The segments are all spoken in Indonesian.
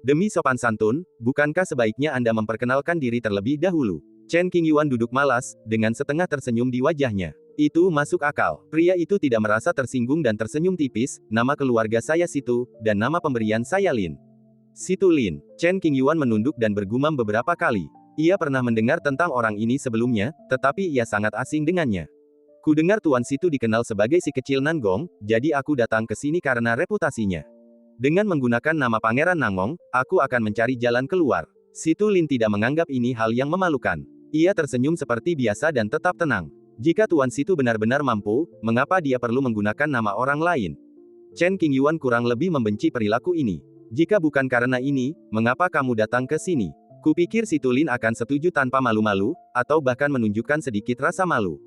Demi sopan santun, bukankah sebaiknya Anda memperkenalkan diri terlebih dahulu? Chen Qingyuan duduk malas, dengan setengah tersenyum di wajahnya. Itu masuk akal. Pria itu tidak merasa tersinggung dan tersenyum tipis, nama keluarga saya Situ, dan nama pemberian saya Lin. Situ Lin. Chen Qingyuan menunduk dan bergumam beberapa kali. Ia pernah mendengar tentang orang ini sebelumnya, tetapi ia sangat asing dengannya. Kudengar Tuan Situ dikenal sebagai si kecil Nangong, jadi aku datang ke sini karena reputasinya. Dengan menggunakan nama Pangeran Nangong, aku akan mencari jalan keluar. Situ Lin tidak menganggap ini hal yang memalukan. Ia tersenyum seperti biasa dan tetap tenang. Jika Tuan Situ benar-benar mampu, mengapa dia perlu menggunakan nama orang lain? Chen Qingyuan kurang lebih membenci perilaku ini. Jika bukan karena ini, mengapa kamu datang ke sini? Kupikir Situ Lin akan setuju tanpa malu-malu, atau bahkan menunjukkan sedikit rasa malu.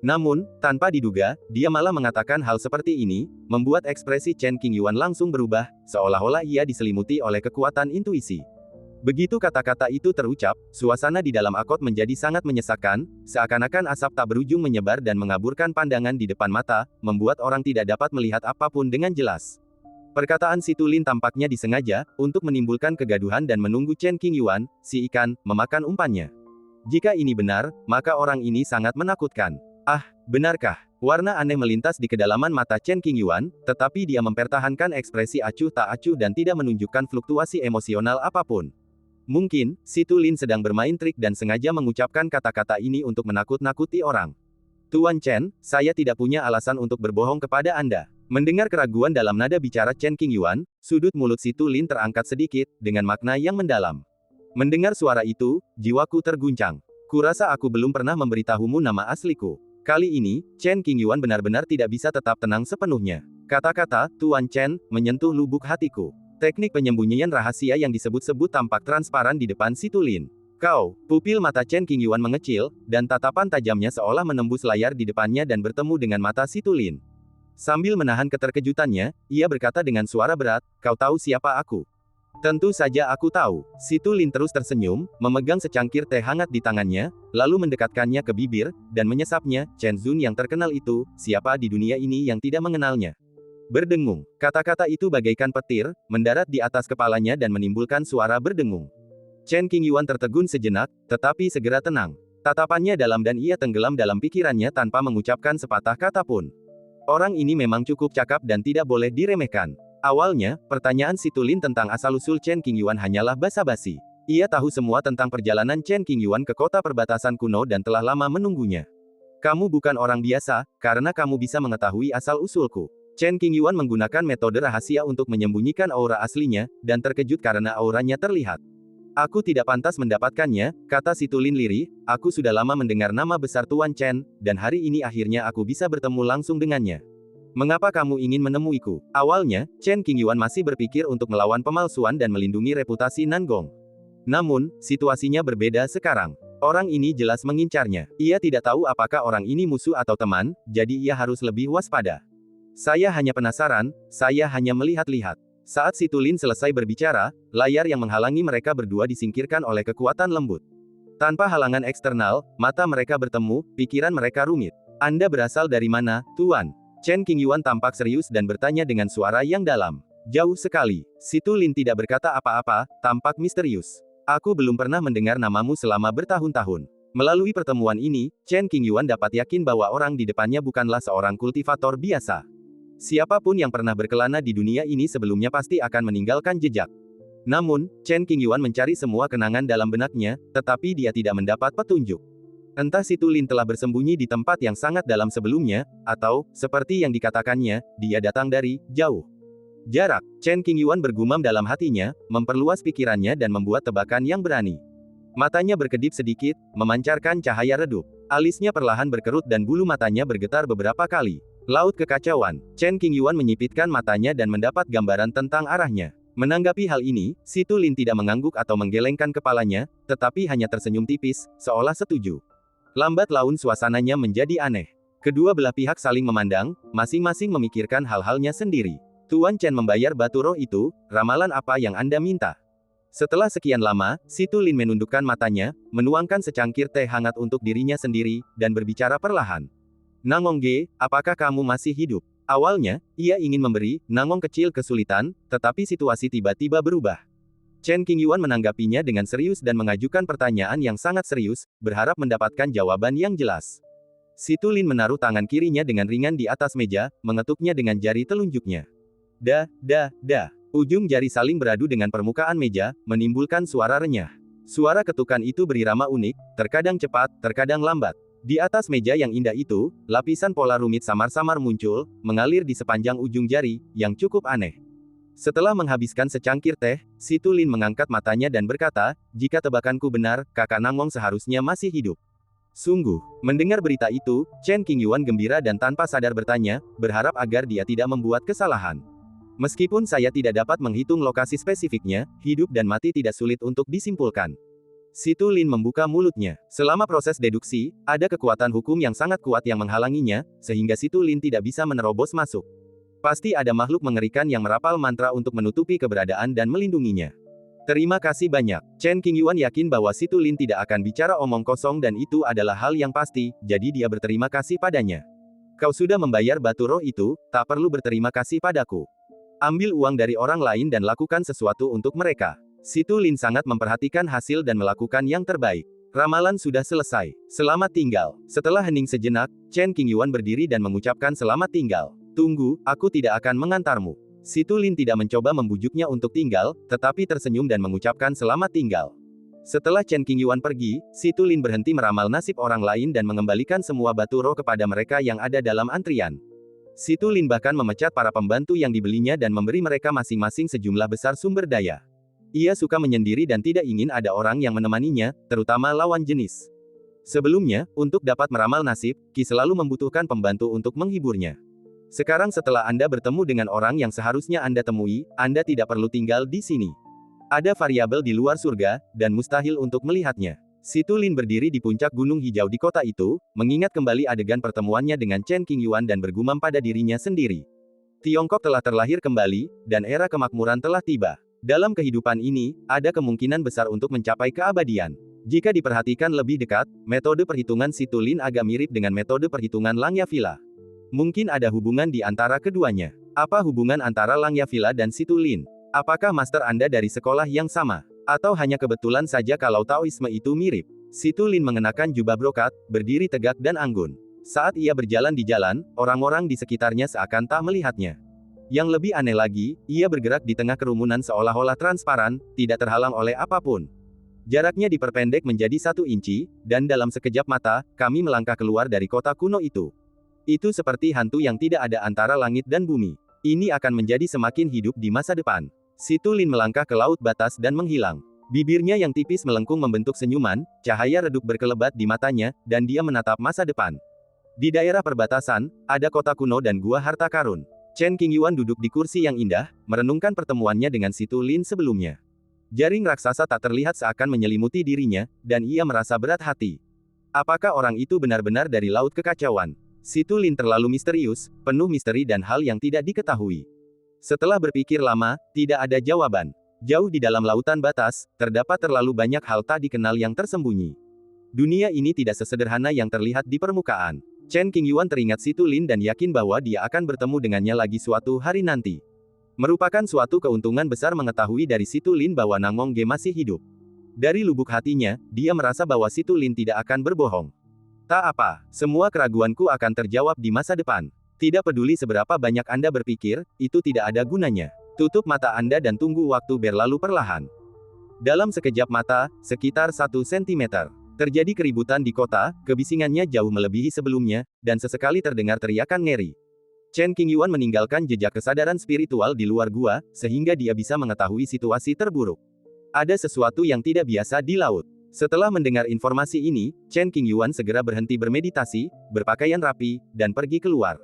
Namun, tanpa diduga, dia malah mengatakan hal seperti ini, membuat ekspresi Chen Qingyuan langsung berubah, seolah-olah ia diselimuti oleh kekuatan intuisi. Begitu kata-kata itu terucap, suasana di dalam akot menjadi sangat menyesakkan, seakan-akan asap tak berujung menyebar dan mengaburkan pandangan di depan mata, membuat orang tidak dapat melihat apapun dengan jelas. Perkataan Situ Lin tampaknya disengaja, untuk menimbulkan kegaduhan dan menunggu Chen Qingyuan, si ikan, memakan umpannya. Jika ini benar, maka orang ini sangat menakutkan. Ah, benarkah? Warna aneh melintas di kedalaman mata Chen Qingyuan, tetapi dia mempertahankan ekspresi acuh tak acuh dan tidak menunjukkan fluktuasi emosional apapun. Mungkin, Situ Lin sedang bermain trik dan sengaja mengucapkan kata-kata ini untuk menakut-nakuti orang. Tuan Chen, saya tidak punya alasan untuk berbohong kepada Anda. Mendengar keraguan dalam nada bicara Chen Qingyuan, sudut mulut Situ Lin terangkat sedikit, dengan makna yang mendalam. Mendengar suara itu, jiwaku terguncang. Kurasa aku belum pernah memberitahumu nama asliku. Kali ini, Chen Qingyuan benar-benar tidak bisa tetap tenang sepenuhnya. Kata-kata, Tuan Chen, menyentuh lubuk hatiku. Teknik penyembunyian rahasia yang disebut-sebut tampak transparan di depan Situ Lin. Kau, pupil mata Chen Qingyuan mengecil, dan tatapan tajamnya seolah menembus layar di depannya dan bertemu dengan mata Situ Lin. Sambil menahan keterkejutannya, ia berkata dengan suara berat, kau tahu siapa aku? Tentu saja aku tahu. Situ Lin terus tersenyum, memegang secangkir teh hangat di tangannya, lalu mendekatkannya ke bibir, dan menyesapnya, Chen Zun yang terkenal itu, siapa di dunia ini yang tidak mengenalnya? Berdengung. Kata-kata itu bagaikan petir, mendarat di atas kepalanya dan menimbulkan suara berdengung. Chen Qingyuan tertegun sejenak, tetapi segera tenang. Tatapannya dalam dan ia tenggelam dalam pikirannya tanpa mengucapkan sepatah kata pun. Orang ini memang cukup cakap dan tidak boleh diremehkan. Awalnya, pertanyaan Situ Lin tentang asal-usul Chen Qingyuan hanyalah basa-basi. Ia tahu semua tentang perjalanan Chen Qingyuan ke kota perbatasan kuno dan telah lama menunggunya. Kamu bukan orang biasa, karena kamu bisa mengetahui asal-usulku. Chen Qingyuan menggunakan metode rahasia untuk menyembunyikan aura aslinya, dan terkejut karena auranya terlihat. Aku tidak pantas mendapatkannya, kata Situ Lin lirih, aku sudah lama mendengar nama besar Tuan Chen, dan hari ini akhirnya aku bisa bertemu langsung dengannya. Mengapa kamu ingin menemuiku? Awalnya, Chen Qingyuan masih berpikir untuk melawan pemalsuan dan melindungi reputasi Nangong. Namun, situasinya berbeda sekarang. Orang ini jelas mengincarnya. Ia tidak tahu apakah orang ini musuh atau teman, jadi ia harus lebih waspada. Saya hanya penasaran, saya hanya melihat-lihat. Saat Situ Lin selesai berbicara, layar yang menghalangi mereka berdua disingkirkan oleh kekuatan lembut. Tanpa halangan eksternal, mata mereka bertemu, pikiran mereka rumit. Anda berasal dari mana, Tuan? Chen Qingyuan tampak serius dan bertanya dengan suara yang dalam. Jauh sekali. Situ Lin tidak berkata apa-apa, tampak misterius. Aku belum pernah mendengar namamu selama bertahun-tahun. Melalui pertemuan ini, Chen Qingyuan dapat yakin bahwa orang di depannya bukanlah seorang kultivator biasa. Siapapun yang pernah berkelana di dunia ini sebelumnya pasti akan meninggalkan jejak. Namun, Chen Qingyuan mencari semua kenangan dalam benaknya, tetapi dia tidak mendapat petunjuk. Entah Situ Lin telah bersembunyi di tempat yang sangat dalam sebelumnya, atau, seperti yang dikatakannya, dia datang dari jauh. Jarak. Chen Qingyuan bergumam dalam hatinya, memperluas pikirannya dan membuat tebakan yang berani. Matanya berkedip sedikit, memancarkan cahaya redup. Alisnya perlahan berkerut dan bulu matanya bergetar beberapa kali. Laut kekacauan. Chen Qingyuan menyipitkan matanya dan mendapat gambaran tentang arahnya. Menanggapi hal ini, Situ Lin tidak mengangguk atau menggelengkan kepalanya, tetapi hanya tersenyum tipis, seolah setuju. Lambat laun suasananya menjadi aneh. Kedua belah pihak saling memandang, masing-masing memikirkan hal-halnya sendiri. Tuan Chen membayar batu roh itu, ramalan apa yang Anda minta? Setelah sekian lama, Situ Lin menundukkan matanya, menuangkan secangkir teh hangat untuk dirinya sendiri, dan berbicara perlahan. Nangong Ge, apakah kamu masih hidup? Awalnya, ia ingin memberi Nangong kecil kesulitan, tetapi situasi tiba-tiba berubah. Chen Qingyuan menanggapinya dengan serius dan mengajukan pertanyaan yang sangat serius, berharap mendapatkan jawaban yang jelas. Si Tulin menaruh tangan kirinya dengan ringan di atas meja, mengetuknya dengan jari telunjuknya. Ujung jari saling beradu dengan permukaan meja, menimbulkan suara renyah. Suara ketukan itu berirama unik, terkadang cepat, terkadang lambat. Di atas meja yang indah itu, lapisan pola rumit samar-samar muncul, mengalir di sepanjang ujung jari, yang cukup aneh. Setelah menghabiskan secangkir teh, si Tulin mengangkat matanya dan berkata, jika tebakanku benar, kakak Nangong seharusnya masih hidup. Sungguh, mendengar berita itu, Chen Qingyuan gembira dan tanpa sadar bertanya, berharap agar dia tidak membuat kesalahan. Meskipun saya tidak dapat menghitung lokasi spesifiknya, hidup dan mati tidak sulit untuk disimpulkan. Si Tulin membuka mulutnya. Selama proses deduksi, ada kekuatan hukum yang sangat kuat yang menghalanginya, sehingga si Tulin tidak bisa menerobos masuk. Pasti ada makhluk mengerikan yang merapal mantra untuk menutupi keberadaan dan melindunginya. Terima kasih banyak. Chen Qingyuan yakin bahwa si Tulin tidak akan bicara omong kosong dan itu adalah hal yang pasti, jadi dia berterima kasih padanya. Kau sudah membayar batu roh itu, tak perlu berterima kasih padaku. Ambil uang dari orang lain dan lakukan sesuatu untuk mereka. Si Tulin sangat memperhatikan hasil dan melakukan yang terbaik. Ramalan sudah selesai. Selamat tinggal. Setelah hening sejenak, Chen Qingyuan berdiri dan mengucapkan selamat tinggal. Tunggu, aku tidak akan mengantarmu. Si Tulin tidak mencoba membujuknya untuk tinggal, tetapi tersenyum dan mengucapkan selamat tinggal. Setelah Chen Qingyuan pergi, si Tulin berhenti meramal nasib orang lain dan mengembalikan semua batu roh kepada mereka yang ada dalam antrian. Si Tulin bahkan memecat para pembantu yang dibelinya dan memberi mereka masing-masing sejumlah besar sumber daya. Ia suka menyendiri dan tidak ingin ada orang yang menemaninya, terutama lawan jenis. Sebelumnya, untuk dapat meramal nasib, Qi selalu membutuhkan pembantu untuk menghiburnya. Sekarang setelah Anda bertemu dengan orang yang seharusnya Anda temui, Anda tidak perlu tinggal di sini. Ada variabel di luar surga, dan mustahil untuk melihatnya. Si Tulin berdiri di puncak gunung hijau di kota itu, mengingat kembali adegan pertemuannya dengan Chen Qingyuan dan bergumam pada dirinya sendiri. Tiongkok telah terlahir kembali, dan era kemakmuran telah tiba. Dalam kehidupan ini, ada kemungkinan besar untuk mencapai keabadian. Jika diperhatikan lebih dekat, metode perhitungan si Tulin agak mirip dengan metode perhitungan Langya Villa. Mungkin ada hubungan di antara keduanya. Apa hubungan antara Langya Villa dan si Tulin? Apakah master Anda dari sekolah yang sama? Atau hanya kebetulan saja kalau Taoisme itu mirip? Si Tulin mengenakan jubah brokat, berdiri tegak dan anggun. Saat ia berjalan di jalan, orang-orang di sekitarnya seakan tak melihatnya. Yang lebih aneh lagi, ia bergerak di tengah kerumunan seolah-olah transparan, tidak terhalang oleh apapun. Jaraknya diperpendek menjadi 1 inci, dan dalam sekejap mata, kami melangkah keluar dari kota kuno itu. Itu seperti hantu yang tidak ada antara langit dan bumi. Ini akan menjadi semakin hidup di masa depan. Si Tulin melangkah ke laut batas dan menghilang. Bibirnya yang tipis melengkung membentuk senyuman, cahaya redup berkelebat di matanya, dan dia menatap masa depan. Di daerah perbatasan, ada kota kuno dan gua harta karun. Chen Qingyuan duduk di kursi yang indah, merenungkan pertemuannya dengan si Tulin sebelumnya. Jaring raksasa tak terlihat seakan menyelimuti dirinya, dan ia merasa berat hati. Apakah orang itu benar-benar dari laut kekacauan? Si Tulin terlalu misterius, penuh misteri dan hal yang tidak diketahui. Setelah berpikir lama, tidak ada jawaban. Jauh di dalam lautan batas, terdapat terlalu banyak hal tak dikenal yang tersembunyi. Dunia ini tidak sesederhana yang terlihat di permukaan. Chen Qingyuan teringat si Tulin dan yakin bahwa dia akan bertemu dengannya lagi suatu hari nanti. Merupakan suatu keuntungan besar mengetahui dari si Tulin bahwa Nangong Ge masih hidup. Dari lubuk hatinya, dia merasa bahwa si Tulin tidak akan berbohong. Tak apa, semua keraguanku akan terjawab di masa depan. Tidak peduli seberapa banyak Anda berpikir, itu tidak ada gunanya. Tutup mata Anda dan tunggu waktu berlalu perlahan. Dalam sekejap mata, sekitar 1 sentimeter. Terjadi keributan di kota, kebisingannya jauh melebihi sebelumnya, dan sesekali terdengar teriakan ngeri. Chen Qingyuan meninggalkan jejak kesadaran spiritual di luar gua, sehingga dia bisa mengetahui situasi terburuk. Ada sesuatu yang tidak biasa di laut. Setelah mendengar informasi ini, Chen Qingyuan segera berhenti bermeditasi, berpakaian rapi, dan pergi keluar.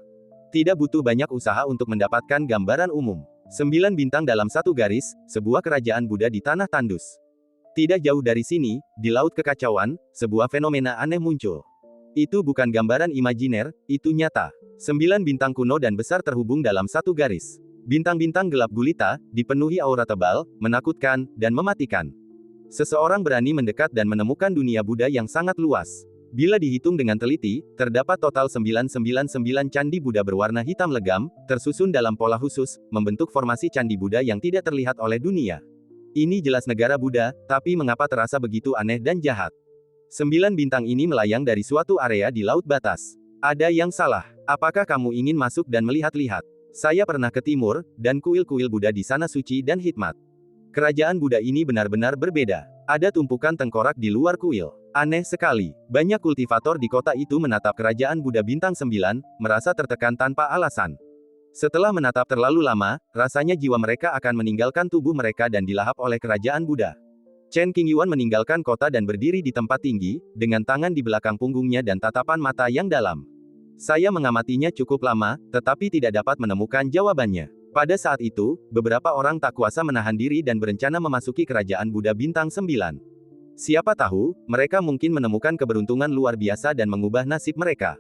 Tidak butuh banyak usaha untuk mendapatkan gambaran umum. 9 bintang dalam satu garis, sebuah kerajaan Buddha di tanah tandus. Tidak jauh dari sini, di laut kekacauan, sebuah fenomena aneh muncul. Itu bukan gambaran imajiner, itu nyata. 9 bintang kuno dan besar terhubung dalam satu garis. Bintang-bintang gelap gulita, dipenuhi aura tebal, menakutkan, dan mematikan. Seseorang berani mendekat dan menemukan dunia Buddha yang sangat luas. Bila dihitung dengan teliti, terdapat total 999 candi Buddha berwarna hitam legam, tersusun dalam pola khusus, membentuk formasi candi Buddha yang tidak terlihat oleh dunia. Ini jelas negara Buddha, tapi mengapa terasa begitu aneh dan jahat? 9 bintang ini melayang dari suatu area di laut batas. Ada yang salah. Apakah kamu ingin masuk dan melihat-lihat? Saya pernah ke timur, dan kuil-kuil Buddha di sana suci dan hikmat. Kerajaan Buddha ini benar-benar berbeda. Ada tumpukan tengkorak di luar kuil. Aneh sekali. Banyak kultivator di kota itu menatap kerajaan Buddha bintang 9, merasa tertekan tanpa alasan. Setelah menatap terlalu lama, rasanya jiwa mereka akan meninggalkan tubuh mereka dan dilahap oleh kerajaan Buddha. Chen Qingyuan meninggalkan kota dan berdiri di tempat tinggi, dengan tangan di belakang punggungnya dan tatapan mata yang dalam. Saya mengamatinya cukup lama, tetapi tidak dapat menemukan jawabannya. Pada saat itu, beberapa orang tak kuasa menahan diri dan berencana memasuki kerajaan Buddha bintang 9. Siapa tahu, mereka mungkin menemukan keberuntungan luar biasa dan mengubah nasib mereka.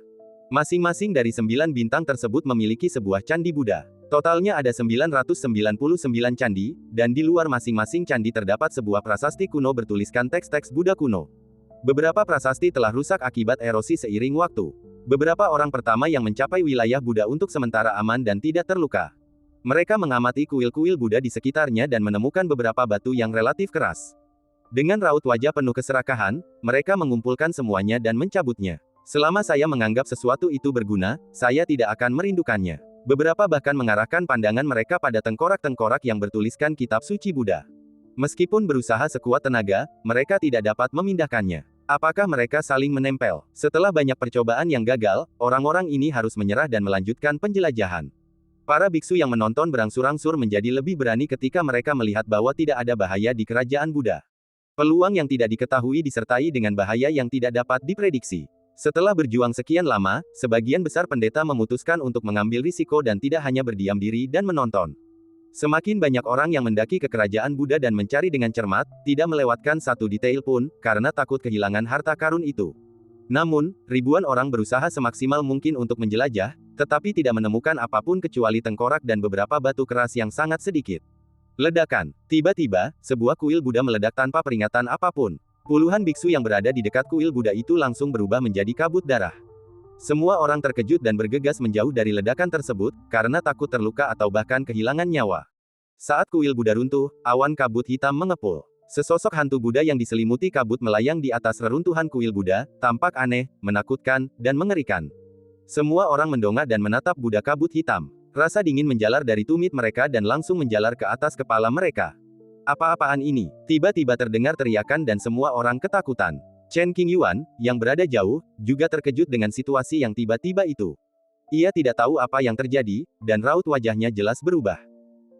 Masing-masing dari 9 bintang tersebut memiliki sebuah candi Buddha. Totalnya ada 999 candi, dan di luar masing-masing candi terdapat sebuah prasasti kuno bertuliskan teks-teks Buddha kuno. Beberapa prasasti telah rusak akibat erosi seiring waktu. Beberapa orang pertama yang mencapai wilayah Buddha untuk sementara aman dan tidak terluka. Mereka mengamati kuil-kuil Buddha di sekitarnya dan menemukan beberapa batu yang relatif keras. Dengan raut wajah penuh keserakahan, mereka mengumpulkan semuanya dan mencabutnya. Selama saya menganggap sesuatu itu berguna, saya tidak akan merindukannya. Beberapa bahkan mengarahkan pandangan mereka pada tengkorak-tengkorak yang bertuliskan kitab suci Buddha. Meskipun berusaha sekuat tenaga, mereka tidak dapat memindahkannya. Apakah mereka saling menempel? Setelah banyak percobaan yang gagal, orang-orang ini harus menyerah dan melanjutkan penjelajahan. Para biksu yang menonton berangsur-angsur menjadi lebih berani ketika mereka melihat bahwa tidak ada bahaya di kerajaan Buddha. Peluang yang tidak diketahui disertai dengan bahaya yang tidak dapat diprediksi. Setelah berjuang sekian lama, sebagian besar pendeta memutuskan untuk mengambil risiko dan tidak hanya berdiam diri dan menonton. Semakin banyak orang yang mendaki ke kerajaan Buddha dan mencari dengan cermat, tidak melewatkan satu detail pun, karena takut kehilangan harta karun itu. Namun, ribuan orang berusaha semaksimal mungkin untuk menjelajah, tetapi tidak menemukan apapun kecuali tengkorak dan beberapa batu keras yang sangat sedikit. Ledakan. Tiba-tiba, sebuah kuil Buddha meledak tanpa peringatan apapun. Puluhan biksu yang berada di dekat kuil Buddha itu langsung berubah menjadi kabut darah. Semua orang terkejut dan bergegas menjauh dari ledakan tersebut, karena takut terluka atau bahkan kehilangan nyawa. Saat kuil Buddha runtuh, awan kabut hitam mengepul. Sesosok hantu Buddha yang diselimuti kabut melayang di atas reruntuhan kuil Buddha, tampak aneh, menakutkan, dan mengerikan. Semua orang mendongak dan menatap Buddha kabut hitam. Rasa dingin menjalar dari tumit mereka dan langsung menjalar ke atas kepala mereka. Apa-apaan ini? Tiba-tiba terdengar teriakan dan semua orang ketakutan. Chen Qingyuan, yang berada jauh, juga terkejut dengan situasi yang tiba-tiba itu. Ia tidak tahu apa yang terjadi, dan raut wajahnya jelas berubah.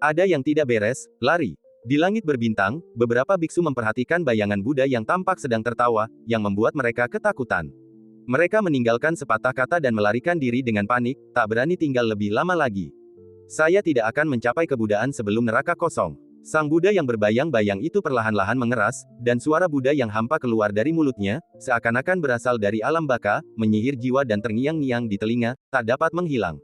Ada yang tidak beres, lari. Di langit berbintang, beberapa biksu memperhatikan bayangan Buddha yang tampak sedang tertawa, yang membuat mereka ketakutan. Mereka meninggalkan sepatah kata dan melarikan diri dengan panik, tak berani tinggal lebih lama lagi. Saya tidak akan mencapai kebudaan sebelum neraka kosong. Sang Buddha yang berbayang-bayang itu perlahan-lahan mengeras, dan suara Buddha yang hampa keluar dari mulutnya, seakan-akan berasal dari alam baka, menyihir jiwa dan terngiang-ngiang di telinga, tak dapat menghilang.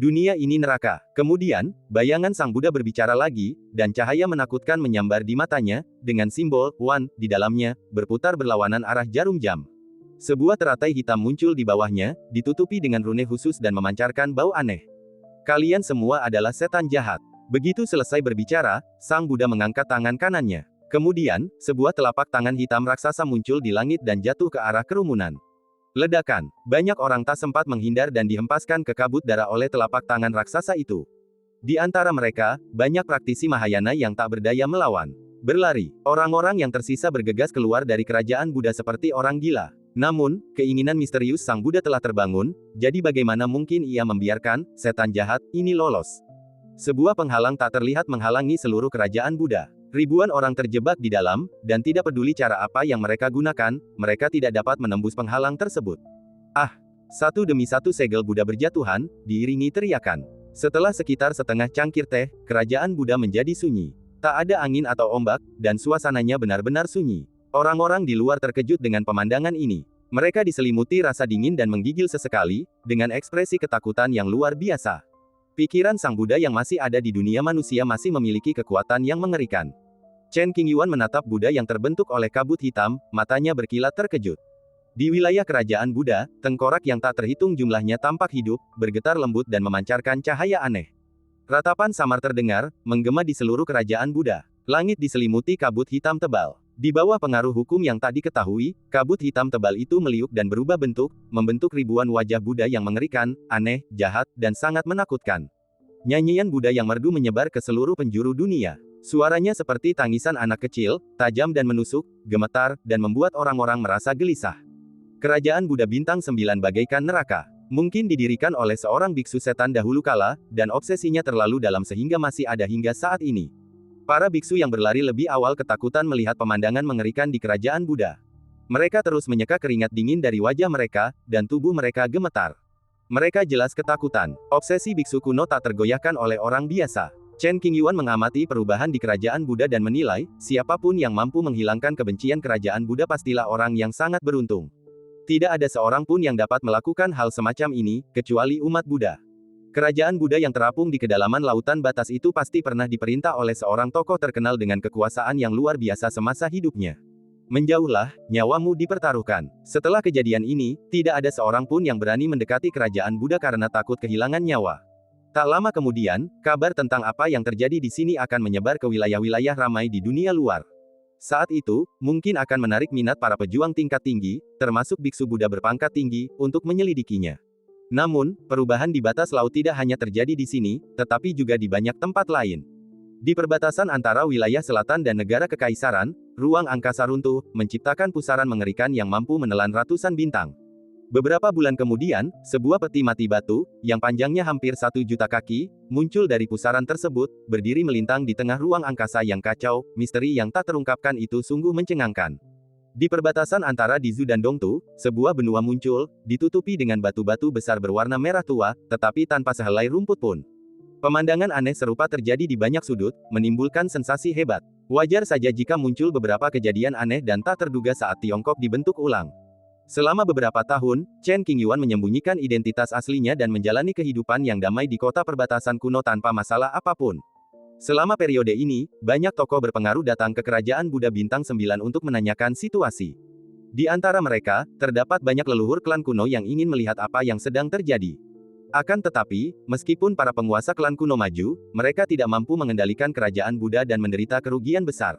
Dunia ini neraka. Kemudian, bayangan Sang Buddha berbicara lagi, dan cahaya menakutkan menyambar di matanya, dengan simbol Wan di dalamnya, berputar berlawanan arah jarum jam. Sebuah teratai hitam muncul di bawahnya, ditutupi dengan rune khusus dan memancarkan bau aneh. Kalian semua adalah setan jahat. Begitu selesai berbicara, Sang Buddha mengangkat tangan kanannya. Kemudian, sebuah telapak tangan hitam raksasa muncul di langit dan jatuh ke arah kerumunan. Ledakan. Banyak orang tak sempat menghindar dan dihempaskan ke kabut darah oleh telapak tangan raksasa itu. Di antara mereka, banyak praktisi Mahayana yang tak berdaya melawan. Berlari. Orang-orang yang tersisa bergegas keluar dari kerajaan Buddha seperti orang gila. Namun, keinginan misterius Sang Buddha telah terbangun, jadi bagaimana mungkin ia membiarkan setan jahat ini lolos? Sebuah penghalang tak terlihat menghalangi seluruh kerajaan Buddha. Ribuan orang terjebak di dalam, dan tidak peduli cara apa yang mereka gunakan, mereka tidak dapat menembus penghalang tersebut. Ah! Satu demi satu segel Buddha berjatuhan, diiringi teriakan. Setelah sekitar setengah cangkir teh, kerajaan Buddha menjadi sunyi. Tak ada angin atau ombak, dan suasananya benar-benar sunyi. Orang-orang di luar terkejut dengan pemandangan ini. Mereka diselimuti rasa dingin dan menggigil sesekali, dengan ekspresi ketakutan yang luar biasa. Pikiran Sang Buddha yang masih ada di dunia manusia masih memiliki kekuatan yang mengerikan. Chen Qingyuan menatap Buddha yang terbentuk oleh kabut hitam, matanya berkilat terkejut. Di wilayah kerajaan Buddha, tengkorak yang tak terhitung jumlahnya tampak hidup, bergetar lembut dan memancarkan cahaya aneh. Ratapan samar terdengar, menggema di seluruh kerajaan Buddha. Langit diselimuti kabut hitam tebal. Di bawah pengaruh hukum yang tak diketahui, kabut hitam tebal itu meliuk dan berubah bentuk, membentuk ribuan wajah Buddha yang mengerikan, aneh, jahat, dan sangat menakutkan. Nyanyian Buddha yang merdu menyebar ke seluruh penjuru dunia. Suaranya seperti tangisan anak kecil, tajam dan menusuk, gemetar, dan membuat orang-orang merasa gelisah. Kerajaan Buddha Bintang 9 bagaikan neraka. Mungkin didirikan oleh seorang biksu setan dahulu kala, dan obsesinya terlalu dalam sehingga masih ada hingga saat ini. Para biksu yang berlari lebih awal ketakutan melihat pemandangan mengerikan di kerajaan Buddha. Mereka terus menyeka keringat dingin dari wajah mereka, dan tubuh mereka gemetar. Mereka jelas ketakutan. Obsesi biksu kuno tak tergoyahkan oleh orang biasa. Chen Qingyuan mengamati perubahan di kerajaan Buddha dan menilai, siapapun yang mampu menghilangkan kebencian kerajaan Buddha pastilah orang yang sangat beruntung. Tidak ada seorang pun yang dapat melakukan hal semacam ini, kecuali umat Buddha. Kerajaan Buddha yang terapung di kedalaman lautan batas itu pasti pernah diperintah oleh seorang tokoh terkenal dengan kekuasaan yang luar biasa semasa hidupnya. Menjauhlah, nyawamu dipertaruhkan. Setelah kejadian ini, tidak ada seorang pun yang berani mendekati kerajaan Buddha karena takut kehilangan nyawa. Tak lama kemudian, kabar tentang apa yang terjadi di sini akan menyebar ke wilayah-wilayah ramai di dunia luar. Saat itu, mungkin akan menarik minat para pejuang tingkat tinggi, termasuk biksu Buddha berpangkat tinggi, untuk menyelidikinya. Namun, perubahan di batas laut tidak hanya terjadi di sini, tetapi juga di banyak tempat lain. Di perbatasan antara wilayah selatan dan negara kekaisaran, ruang angkasa runtuh, menciptakan pusaran mengerikan yang mampu menelan ratusan bintang. Beberapa bulan kemudian, sebuah peti mati batu, yang panjangnya hampir 1 juta kaki, muncul dari pusaran tersebut, berdiri melintang di tengah ruang angkasa yang kacau. Misteri yang tak terungkapkan itu sungguh mencengangkan. Di perbatasan antara Dizu dan Dongtu, sebuah benua muncul, ditutupi dengan batu-batu besar berwarna merah tua, tetapi tanpa sehelai rumput pun. Pemandangan aneh serupa terjadi di banyak sudut, menimbulkan sensasi hebat. Wajar saja jika muncul beberapa kejadian aneh dan tak terduga saat Tiongkok dibentuk ulang. Selama beberapa tahun, Chen Qingyuan menyembunyikan identitas aslinya dan menjalani kehidupan yang damai di kota perbatasan kuno tanpa masalah apapun. Selama periode ini, banyak tokoh berpengaruh datang ke kerajaan Buddha Bintang 9 untuk menanyakan situasi. Di antara mereka, terdapat banyak leluhur klan kuno yang ingin melihat apa yang sedang terjadi. Akan tetapi, meskipun para penguasa klan kuno maju, mereka tidak mampu mengendalikan kerajaan Buddha dan menderita kerugian besar.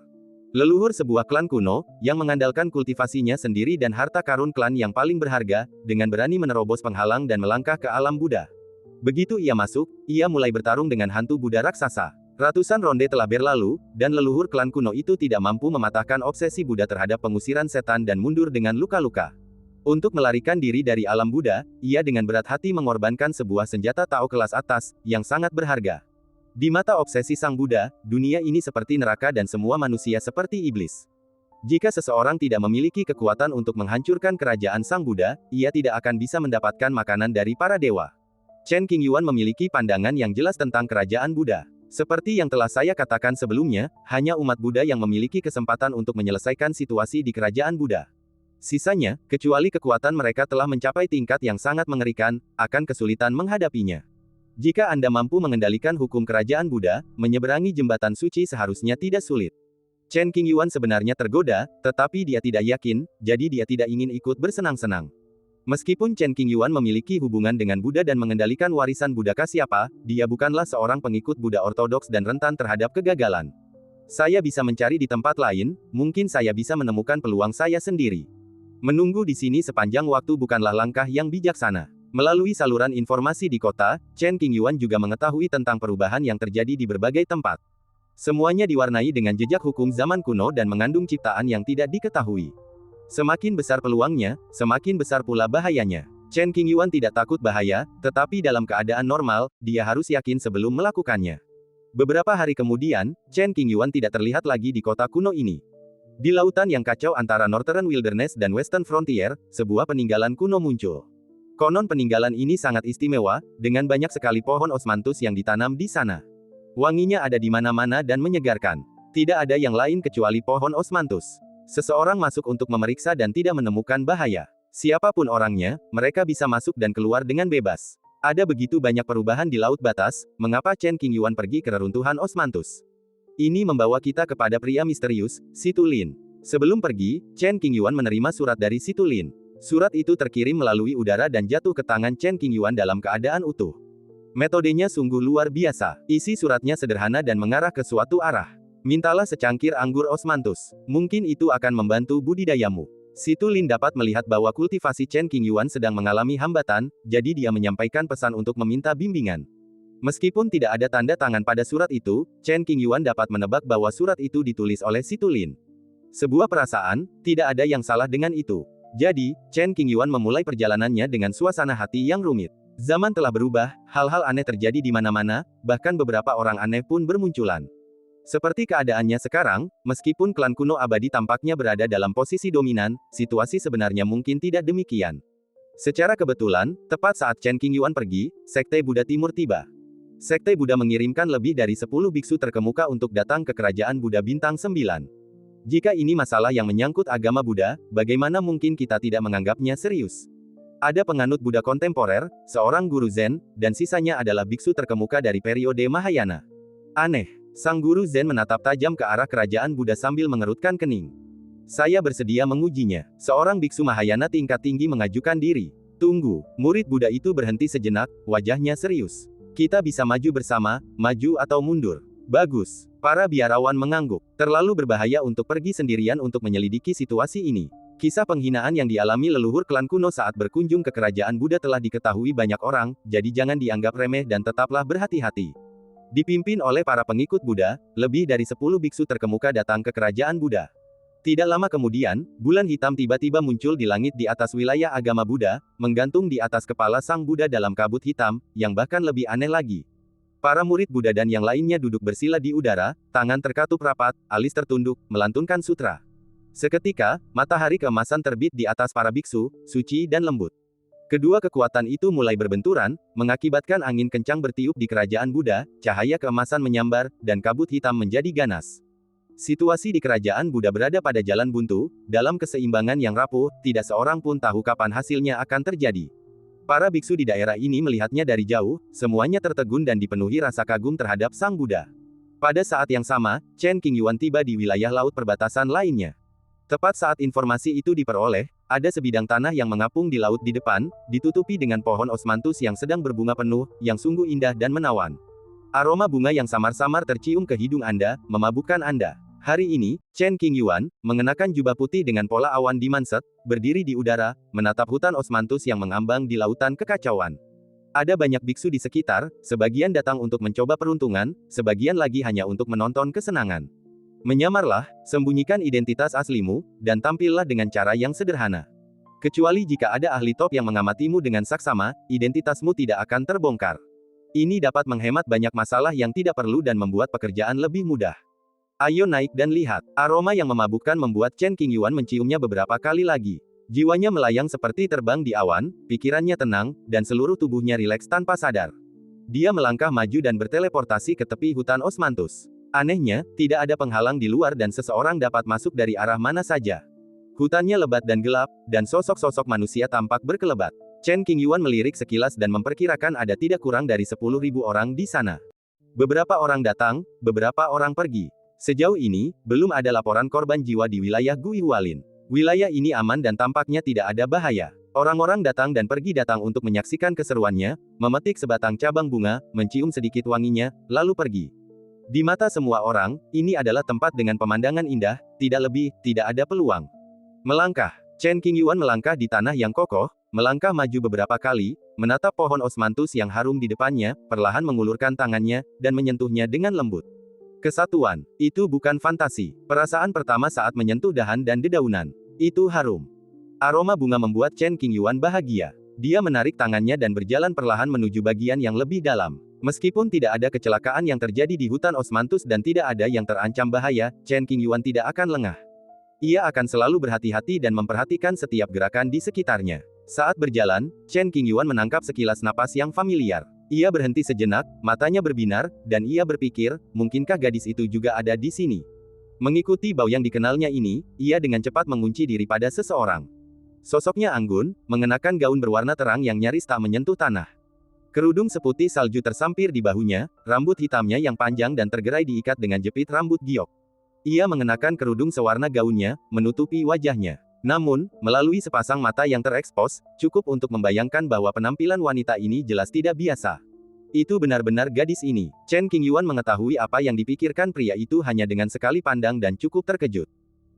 Leluhur sebuah klan kuno, yang mengandalkan kultivasinya sendiri dan harta karun klan yang paling berharga, dengan berani menerobos penghalang dan melangkah ke alam Buddha. Begitu ia masuk, ia mulai bertarung dengan hantu Buddha raksasa. Ratusan ronde telah berlalu, dan leluhur klan kuno itu tidak mampu mematahkan obsesi Buddha terhadap pengusiran setan dan mundur dengan luka-luka. Untuk melarikan diri dari alam Buddha, ia dengan berat hati mengorbankan sebuah senjata Tao kelas atas, yang sangat berharga. Di mata obsesi Sang Buddha, dunia ini seperti neraka dan semua manusia seperti iblis. Jika seseorang tidak memiliki kekuatan untuk menghancurkan kerajaan Sang Buddha, ia tidak akan bisa mendapatkan makanan dari para dewa. Chen Qingyuan memiliki pandangan yang jelas tentang kerajaan Buddha. Seperti yang telah saya katakan sebelumnya, hanya umat Buddha yang memiliki kesempatan untuk menyelesaikan situasi di kerajaan Buddha. Sisanya, kecuali kekuatan mereka telah mencapai tingkat yang sangat mengerikan, akan kesulitan menghadapinya. Jika Anda mampu mengendalikan hukum kerajaan Buddha, menyeberangi jembatan suci seharusnya tidak sulit. Chen Qingyuan sebenarnya tergoda, tetapi dia tidak yakin, jadi dia tidak ingin ikut bersenang-senang. Meskipun Chen Qingyuan memiliki hubungan dengan Buddha dan mengendalikan warisan Buddha Kasyapa, dia bukanlah seorang pengikut Buddha ortodoks dan rentan terhadap kegagalan. Saya bisa mencari di tempat lain, mungkin saya bisa menemukan peluang saya sendiri. Menunggu di sini sepanjang waktu bukanlah langkah yang bijaksana. Melalui saluran informasi di kota, Chen Qingyuan juga mengetahui tentang perubahan yang terjadi di berbagai tempat. Semuanya diwarnai dengan jejak hukum zaman kuno dan mengandung ciptaan yang tidak diketahui. Semakin besar peluangnya, semakin besar pula bahayanya. Chen Qingyuan tidak takut bahaya, tetapi dalam keadaan normal, dia harus yakin sebelum melakukannya. Beberapa hari kemudian, Chen Qingyuan tidak terlihat lagi di kota kuno ini. Di lautan yang kacau antara Northern Wilderness dan Western Frontier, sebuah peninggalan kuno muncul. Konon peninggalan ini sangat istimewa, dengan banyak sekali pohon osmanthus yang ditanam di sana. Wanginya ada di mana-mana dan menyegarkan. Tidak ada yang lain kecuali pohon osmanthus. Seseorang masuk untuk memeriksa dan tidak menemukan bahaya. Siapapun orangnya, mereka bisa masuk dan keluar dengan bebas. Ada begitu banyak perubahan di laut batas, mengapa Chen Qingyuan pergi ke reruntuhan osmanthus? Ini membawa kita kepada pria misterius, Si Tulin. Sebelum pergi, Chen Qingyuan menerima surat dari Si Tulin. Surat itu terkirim melalui udara dan jatuh ke tangan Chen Qingyuan dalam keadaan utuh. Metodenya sungguh luar biasa. Isi suratnya sederhana dan mengarah ke suatu arah. Mintalah secangkir anggur osmanthus. Mungkin itu akan membantu budidayamu. Si Tulin dapat melihat bahwa kultivasi Chen Qingyuan sedang mengalami hambatan, jadi dia menyampaikan pesan untuk meminta bimbingan. Meskipun tidak ada tanda tangan pada surat itu, Chen Qingyuan dapat menebak bahwa surat itu ditulis oleh si Tulin. Sebuah perasaan, tidak ada yang salah dengan itu. Jadi, Chen Qingyuan memulai perjalanannya dengan suasana hati yang rumit. Zaman telah berubah, hal-hal aneh terjadi di mana-mana, bahkan beberapa orang aneh pun bermunculan. Seperti keadaannya sekarang, meskipun klan kuno abadi tampaknya berada dalam posisi dominan, situasi sebenarnya mungkin tidak demikian. Secara kebetulan, tepat saat Chen Qingyuan pergi, Sekte Buddha Timur tiba. Sekte Buddha mengirimkan lebih dari 10 biksu terkemuka untuk datang ke kerajaan Buddha Bintang 9. Jika ini masalah yang menyangkut agama Buddha, bagaimana mungkin kita tidak menganggapnya serius? Ada penganut Buddha kontemporer, seorang guru Zen, dan sisanya adalah biksu terkemuka dari periode Mahayana. Aneh. Sang guru Zen menatap tajam ke arah kerajaan Buddha sambil mengerutkan kening. Saya bersedia mengujinya. Seorang biksu Mahayana tingkat tinggi mengajukan diri. Tunggu, murid Buddha itu berhenti sejenak, wajahnya serius. Kita bisa maju bersama, maju atau mundur. Bagus. Para biarawan mengangguk. Terlalu berbahaya untuk pergi sendirian untuk menyelidiki situasi ini. Kisah penghinaan yang dialami leluhur klan kuno saat berkunjung ke kerajaan Buddha telah diketahui banyak orang, jadi jangan dianggap remeh dan tetaplah berhati-hati. Dipimpin oleh para pengikut Buddha, lebih dari 10 biksu terkemuka datang ke kerajaan Buddha. Tidak lama kemudian, bulan hitam tiba-tiba muncul di langit di atas wilayah agama Buddha, menggantung di atas kepala sang Buddha dalam kabut hitam, yang bahkan lebih aneh lagi. Para murid Buddha dan yang lainnya duduk bersila di udara, tangan terkatup rapat, alis tertunduk, melantunkan sutra. Seketika, matahari keemasan terbit di atas para biksu, suci dan lembut. Kedua kekuatan itu mulai berbenturan, mengakibatkan angin kencang bertiup di kerajaan Buddha, cahaya keemasan menyambar, dan kabut hitam menjadi ganas. Situasi di kerajaan Buddha berada pada jalan buntu, dalam keseimbangan yang rapuh, tidak seorang pun tahu kapan hasilnya akan terjadi. Para biksu di daerah ini melihatnya dari jauh, semuanya tertegun dan dipenuhi rasa kagum terhadap sang Buddha. Pada saat yang sama, Chen Qingyuan tiba di wilayah laut perbatasan lainnya. Tepat saat informasi itu diperoleh, ada sebidang tanah yang mengapung di laut di depan, ditutupi dengan pohon osmanthus yang sedang berbunga penuh, yang sungguh indah dan menawan. Aroma bunga yang samar-samar tercium ke hidung Anda, memabukkan Anda. Hari ini, Chen Qingyuan, mengenakan jubah putih dengan pola awan di manset, berdiri di udara, menatap hutan osmanthus yang mengambang di lautan kekacauan. Ada banyak biksu di sekitar, sebagian datang untuk mencoba peruntungan, sebagian lagi hanya untuk menonton kesenangan. Menyamarlah, sembunyikan identitas aslimu, dan tampillah dengan cara yang sederhana. Kecuali jika ada ahli top yang mengamatimu dengan saksama, identitasmu tidak akan terbongkar. Ini dapat menghemat banyak masalah yang tidak perlu dan membuat pekerjaan lebih mudah. Ayo naik dan lihat. Aroma yang memabukkan membuat Chen Qingyuan menciumnya beberapa kali lagi. Jiwanya melayang seperti terbang di awan, pikirannya tenang, dan seluruh tubuhnya rileks tanpa sadar. Dia melangkah maju dan berteleportasi ke tepi hutan osmanthus. Anehnya, tidak ada penghalang di luar dan seseorang dapat masuk dari arah mana saja. Hutannya lebat dan gelap, dan sosok-sosok manusia tampak berkelebat. Chen Qingyuan melirik sekilas dan memperkirakan ada tidak kurang dari 10.000 orang di sana. Beberapa orang datang, beberapa orang pergi. Sejauh ini, belum ada laporan korban jiwa di wilayah Gui Hualin. Wilayah ini aman dan tampaknya tidak ada bahaya. Orang-orang datang dan pergi datang untuk menyaksikan keseruannya, memetik sebatang cabang bunga, mencium sedikit wanginya, lalu pergi. Di mata semua orang, ini adalah tempat dengan pemandangan indah, tidak lebih, tidak ada peluang. Melangkah. Chen Qingyuan melangkah di tanah yang kokoh, melangkah maju beberapa kali, menatap pohon osmanthus yang harum di depannya, perlahan mengulurkan tangannya, dan menyentuhnya dengan lembut. Kesatuan. Itu bukan fantasi. Perasaan pertama saat menyentuh dahan dan dedaunan. Itu harum. Aroma bunga membuat Chen Qingyuan bahagia. Dia menarik tangannya dan berjalan perlahan menuju bagian yang lebih dalam. Meskipun tidak ada kecelakaan yang terjadi di hutan osmanthus dan tidak ada yang terancam bahaya, Chen Qingyuan tidak akan lengah. Ia akan selalu berhati-hati dan memperhatikan setiap gerakan di sekitarnya. Saat berjalan, Chen Qingyuan menangkap sekilas napas yang familiar. Ia berhenti sejenak, matanya berbinar, dan ia berpikir, mungkinkah gadis itu juga ada di sini? Mengikuti bau yang dikenalnya ini, ia dengan cepat mengunci diri pada seseorang. Sosoknya anggun, mengenakan gaun berwarna terang yang nyaris tak menyentuh tanah. Kerudung seputih salju tersampir di bahunya, rambut hitamnya yang panjang dan tergerai diikat dengan jepit rambut giok. Ia mengenakan kerudung sewarna gaunnya, menutupi wajahnya. Namun, melalui sepasang mata yang terekspos, cukup untuk membayangkan bahwa penampilan wanita ini jelas tidak biasa. Itu benar-benar gadis ini. Chen Qingyuan mengetahui apa yang dipikirkan pria itu hanya dengan sekali pandang dan cukup terkejut.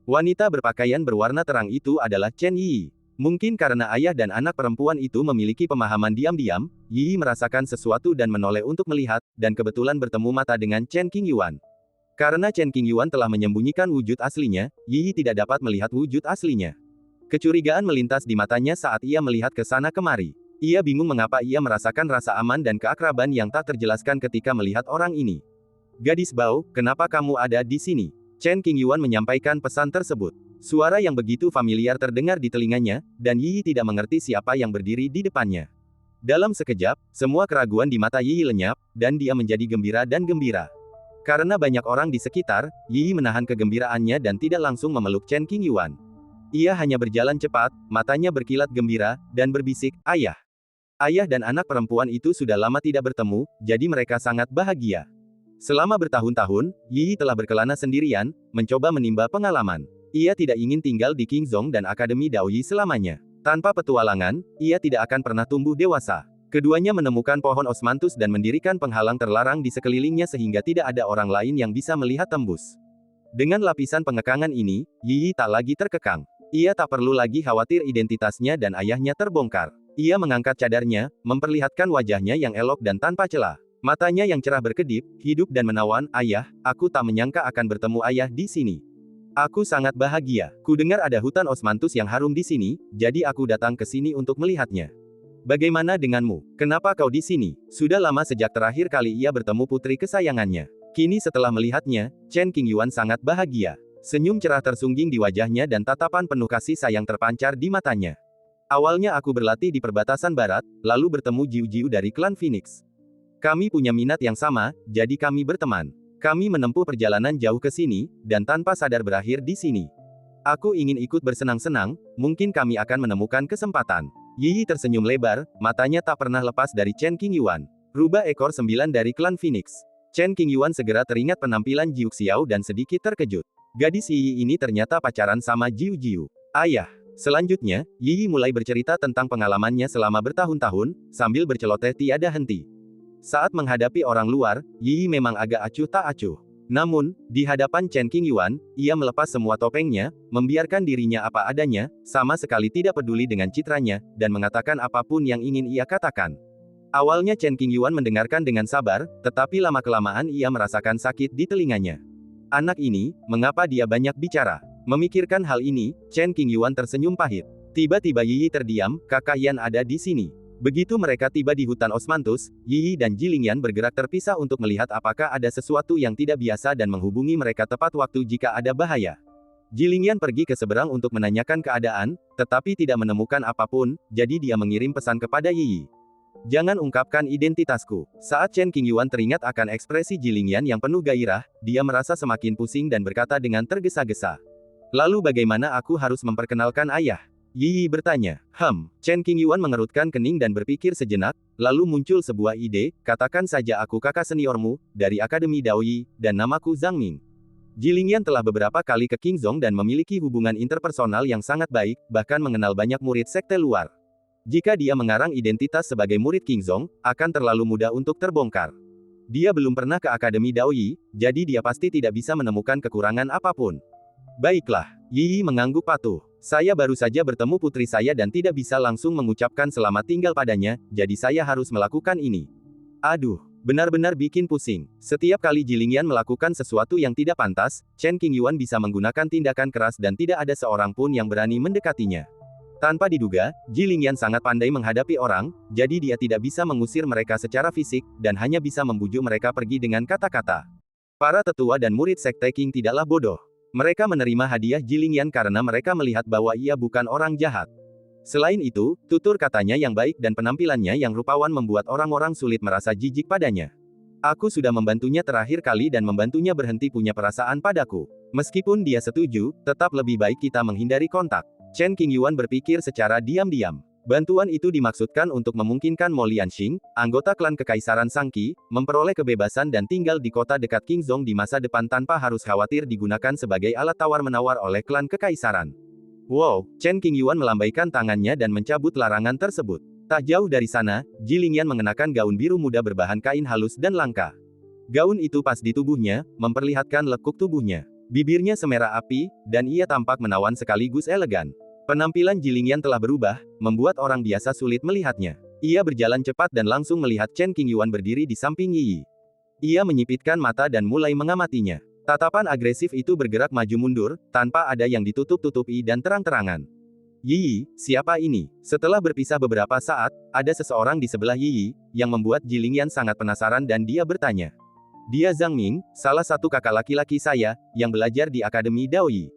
Wanita berpakaian berwarna terang itu adalah Chen Yi. Mungkin karena ayah dan anak perempuan itu memiliki pemahaman diam-diam, Yi merasakan sesuatu dan menoleh untuk melihat, dan kebetulan bertemu mata dengan Chen Qingyuan. Karena Chen Qingyuan telah menyembunyikan wujud aslinya, Yi tidak dapat melihat wujud aslinya. Kecurigaan melintas di matanya saat ia melihat ke sana kemari. Ia bingung mengapa ia merasakan rasa aman dan keakraban yang tak terjelaskan ketika melihat orang ini. Gadis Bao, kenapa kamu ada di sini? Chen Qingyuan menyampaikan pesan tersebut. Suara yang begitu familiar terdengar di telinganya, dan Yi tidak mengerti siapa yang berdiri di depannya. Dalam sekejap, semua keraguan di mata Yi lenyap, dan dia menjadi gembira dan gembira. Karena banyak orang di sekitar, Yi menahan kegembiraannya dan tidak langsung memeluk Chen Qingyuan. Ia hanya berjalan cepat, matanya berkilat gembira, dan berbisik, "Ayah." Ayah dan anak perempuan itu sudah lama tidak bertemu, jadi mereka sangat bahagia. Selama bertahun-tahun, Yi telah berkelana sendirian, mencoba menimba pengalaman. Ia tidak ingin tinggal di Qingzhong dan Akademi Daoyi selamanya. Tanpa petualangan, ia tidak akan pernah tumbuh dewasa. Keduanya menemukan pohon osmanthus dan mendirikan penghalang terlarang di sekelilingnya sehingga tidak ada orang lain yang bisa melihat tembus. Dengan lapisan pengekangan ini, Yi tak lagi terkekang. Ia tak perlu lagi khawatir identitasnya dan ayahnya terbongkar. Ia mengangkat cadarnya, memperlihatkan wajahnya yang elok dan tanpa celah. Matanya yang cerah berkedip, hidup dan menawan, "Ayah, aku tak menyangka akan bertemu ayah di sini. Aku sangat bahagia. Ku dengar ada hutan osmanthus yang harum di sini, jadi aku datang ke sini untuk melihatnya. Bagaimana denganmu? Kenapa kau di sini?" Sudah lama sejak terakhir kali ia bertemu putri kesayangannya. Kini setelah melihatnya, Chen Qingyuan sangat bahagia. Senyum cerah tersungging di wajahnya dan tatapan penuh kasih sayang terpancar di matanya. "Awalnya aku berlatih di perbatasan barat, lalu bertemu Jiu-Jiu dari klan Phoenix. Kami punya minat yang sama, jadi kami berteman. Kami menempuh perjalanan jauh ke sini, dan tanpa sadar berakhir di sini. Aku ingin ikut bersenang-senang, mungkin kami akan menemukan kesempatan." Yi tersenyum lebar, matanya tak pernah lepas dari Chen Qingyuan. Rubah ekor 9 dari klan Phoenix. Chen Qingyuan segera teringat penampilan Jiu Xiao dan sedikit terkejut. Gadis Yi ini ternyata pacaran sama Jiu-Jiu. "Ayah." Selanjutnya, Yi mulai bercerita tentang pengalamannya selama bertahun-tahun, sambil berceloteh tiada henti. Saat menghadapi orang luar, Yi memang agak acuh tak acuh. Namun, di hadapan Chen Qingyuan, ia melepas semua topengnya, membiarkan dirinya apa adanya, sama sekali tidak peduli dengan citranya, dan mengatakan apapun yang ingin ia katakan. Awalnya Chen Qingyuan mendengarkan dengan sabar, tetapi lama-kelamaan ia merasakan sakit di telinganya. Anak ini, mengapa dia banyak bicara? Memikirkan hal ini, Chen Qingyuan tersenyum pahit. Tiba-tiba Yi terdiam, "Kakak Yan ada di sini." Begitu mereka tiba di hutan osmanthus, Yi dan Jilingyan bergerak terpisah untuk melihat apakah ada sesuatu yang tidak biasa dan menghubungi mereka tepat waktu jika ada bahaya. Jilingyan pergi ke seberang untuk menanyakan keadaan, tetapi tidak menemukan apapun, jadi dia mengirim pesan kepada Yi. "Jangan ungkapkan identitasku." Saat Chen Qingyuan teringat akan ekspresi Jilingyan yang penuh gairah, dia merasa semakin pusing dan berkata dengan tergesa-gesa. "Lalu bagaimana aku harus memperkenalkan ayah?" Yi bertanya. Chen Qingyuan mengerutkan kening dan berpikir sejenak, lalu muncul sebuah ide, "Katakan saja aku kakak seniormu, dari Akademi Daoyi, dan namaku Zhang Ming." Jilingyan telah beberapa kali ke Qingzhong dan memiliki hubungan interpersonal yang sangat baik, bahkan mengenal banyak murid sekte luar. Jika dia mengarang identitas sebagai murid Qingzhong, akan terlalu mudah untuk terbongkar. Dia belum pernah ke Akademi Daoyi, jadi dia pasti tidak bisa menemukan kekurangan apapun. "Baiklah." Yi mengangguk patuh. "Saya baru saja bertemu putri saya dan tidak bisa langsung mengucapkan selamat tinggal padanya, jadi saya harus melakukan ini." Aduh, benar-benar bikin pusing. Setiap kali Jilingyan melakukan sesuatu yang tidak pantas, Chen Qingyuan bisa menggunakan tindakan keras dan tidak ada seorang pun yang berani mendekatinya. Tanpa diduga, Jilingyan sangat pandai menghadapi orang, jadi dia tidak bisa mengusir mereka secara fisik, dan hanya bisa membujuk mereka pergi dengan kata-kata. Para tetua dan murid sekte Qing tidaklah bodoh. Mereka menerima hadiah Jilingyan karena mereka melihat bahwa ia bukan orang jahat. Selain itu, tutur katanya yang baik dan penampilannya yang rupawan membuat orang-orang sulit merasa jijik padanya. "Aku sudah membantunya terakhir kali dan membantunya berhenti punya perasaan padaku. Meskipun dia setuju, tetap lebih baik kita menghindari kontak." Chen Qingyuan berpikir secara diam-diam. Bantuan itu dimaksudkan untuk memungkinkan Mo Lianxing, anggota klan Kekaisaran Sangqi, memperoleh kebebasan dan tinggal di kota dekat Qingzhong di masa depan tanpa harus khawatir digunakan sebagai alat tawar-menawar oleh klan Kekaisaran. Wow, Chen Qingyuan melambaikan tangannya dan mencabut larangan tersebut. Tak jauh dari sana, Ji Lingyan mengenakan gaun biru muda berbahan kain halus dan langka. Gaun itu pas di tubuhnya, memperlihatkan lekuk tubuhnya. Bibirnya semerah api, dan ia tampak menawan sekaligus elegan. Penampilan Ji Lingyan telah berubah, membuat orang biasa sulit melihatnya. Ia berjalan cepat dan langsung melihat Chen Qingyuan berdiri di samping Yi. Ia menyipitkan mata dan mulai mengamatinya. Tatapan agresif itu bergerak maju mundur, tanpa ada yang ditutup-tutupi dan terang-terangan. Yi, siapa ini? Setelah berpisah beberapa saat, ada seseorang di sebelah Yi, yang membuat Ji Lingyan sangat penasaran dan dia bertanya. Dia Zhang Ming, salah satu kakak laki-laki saya, yang belajar di Akademi Daoyi.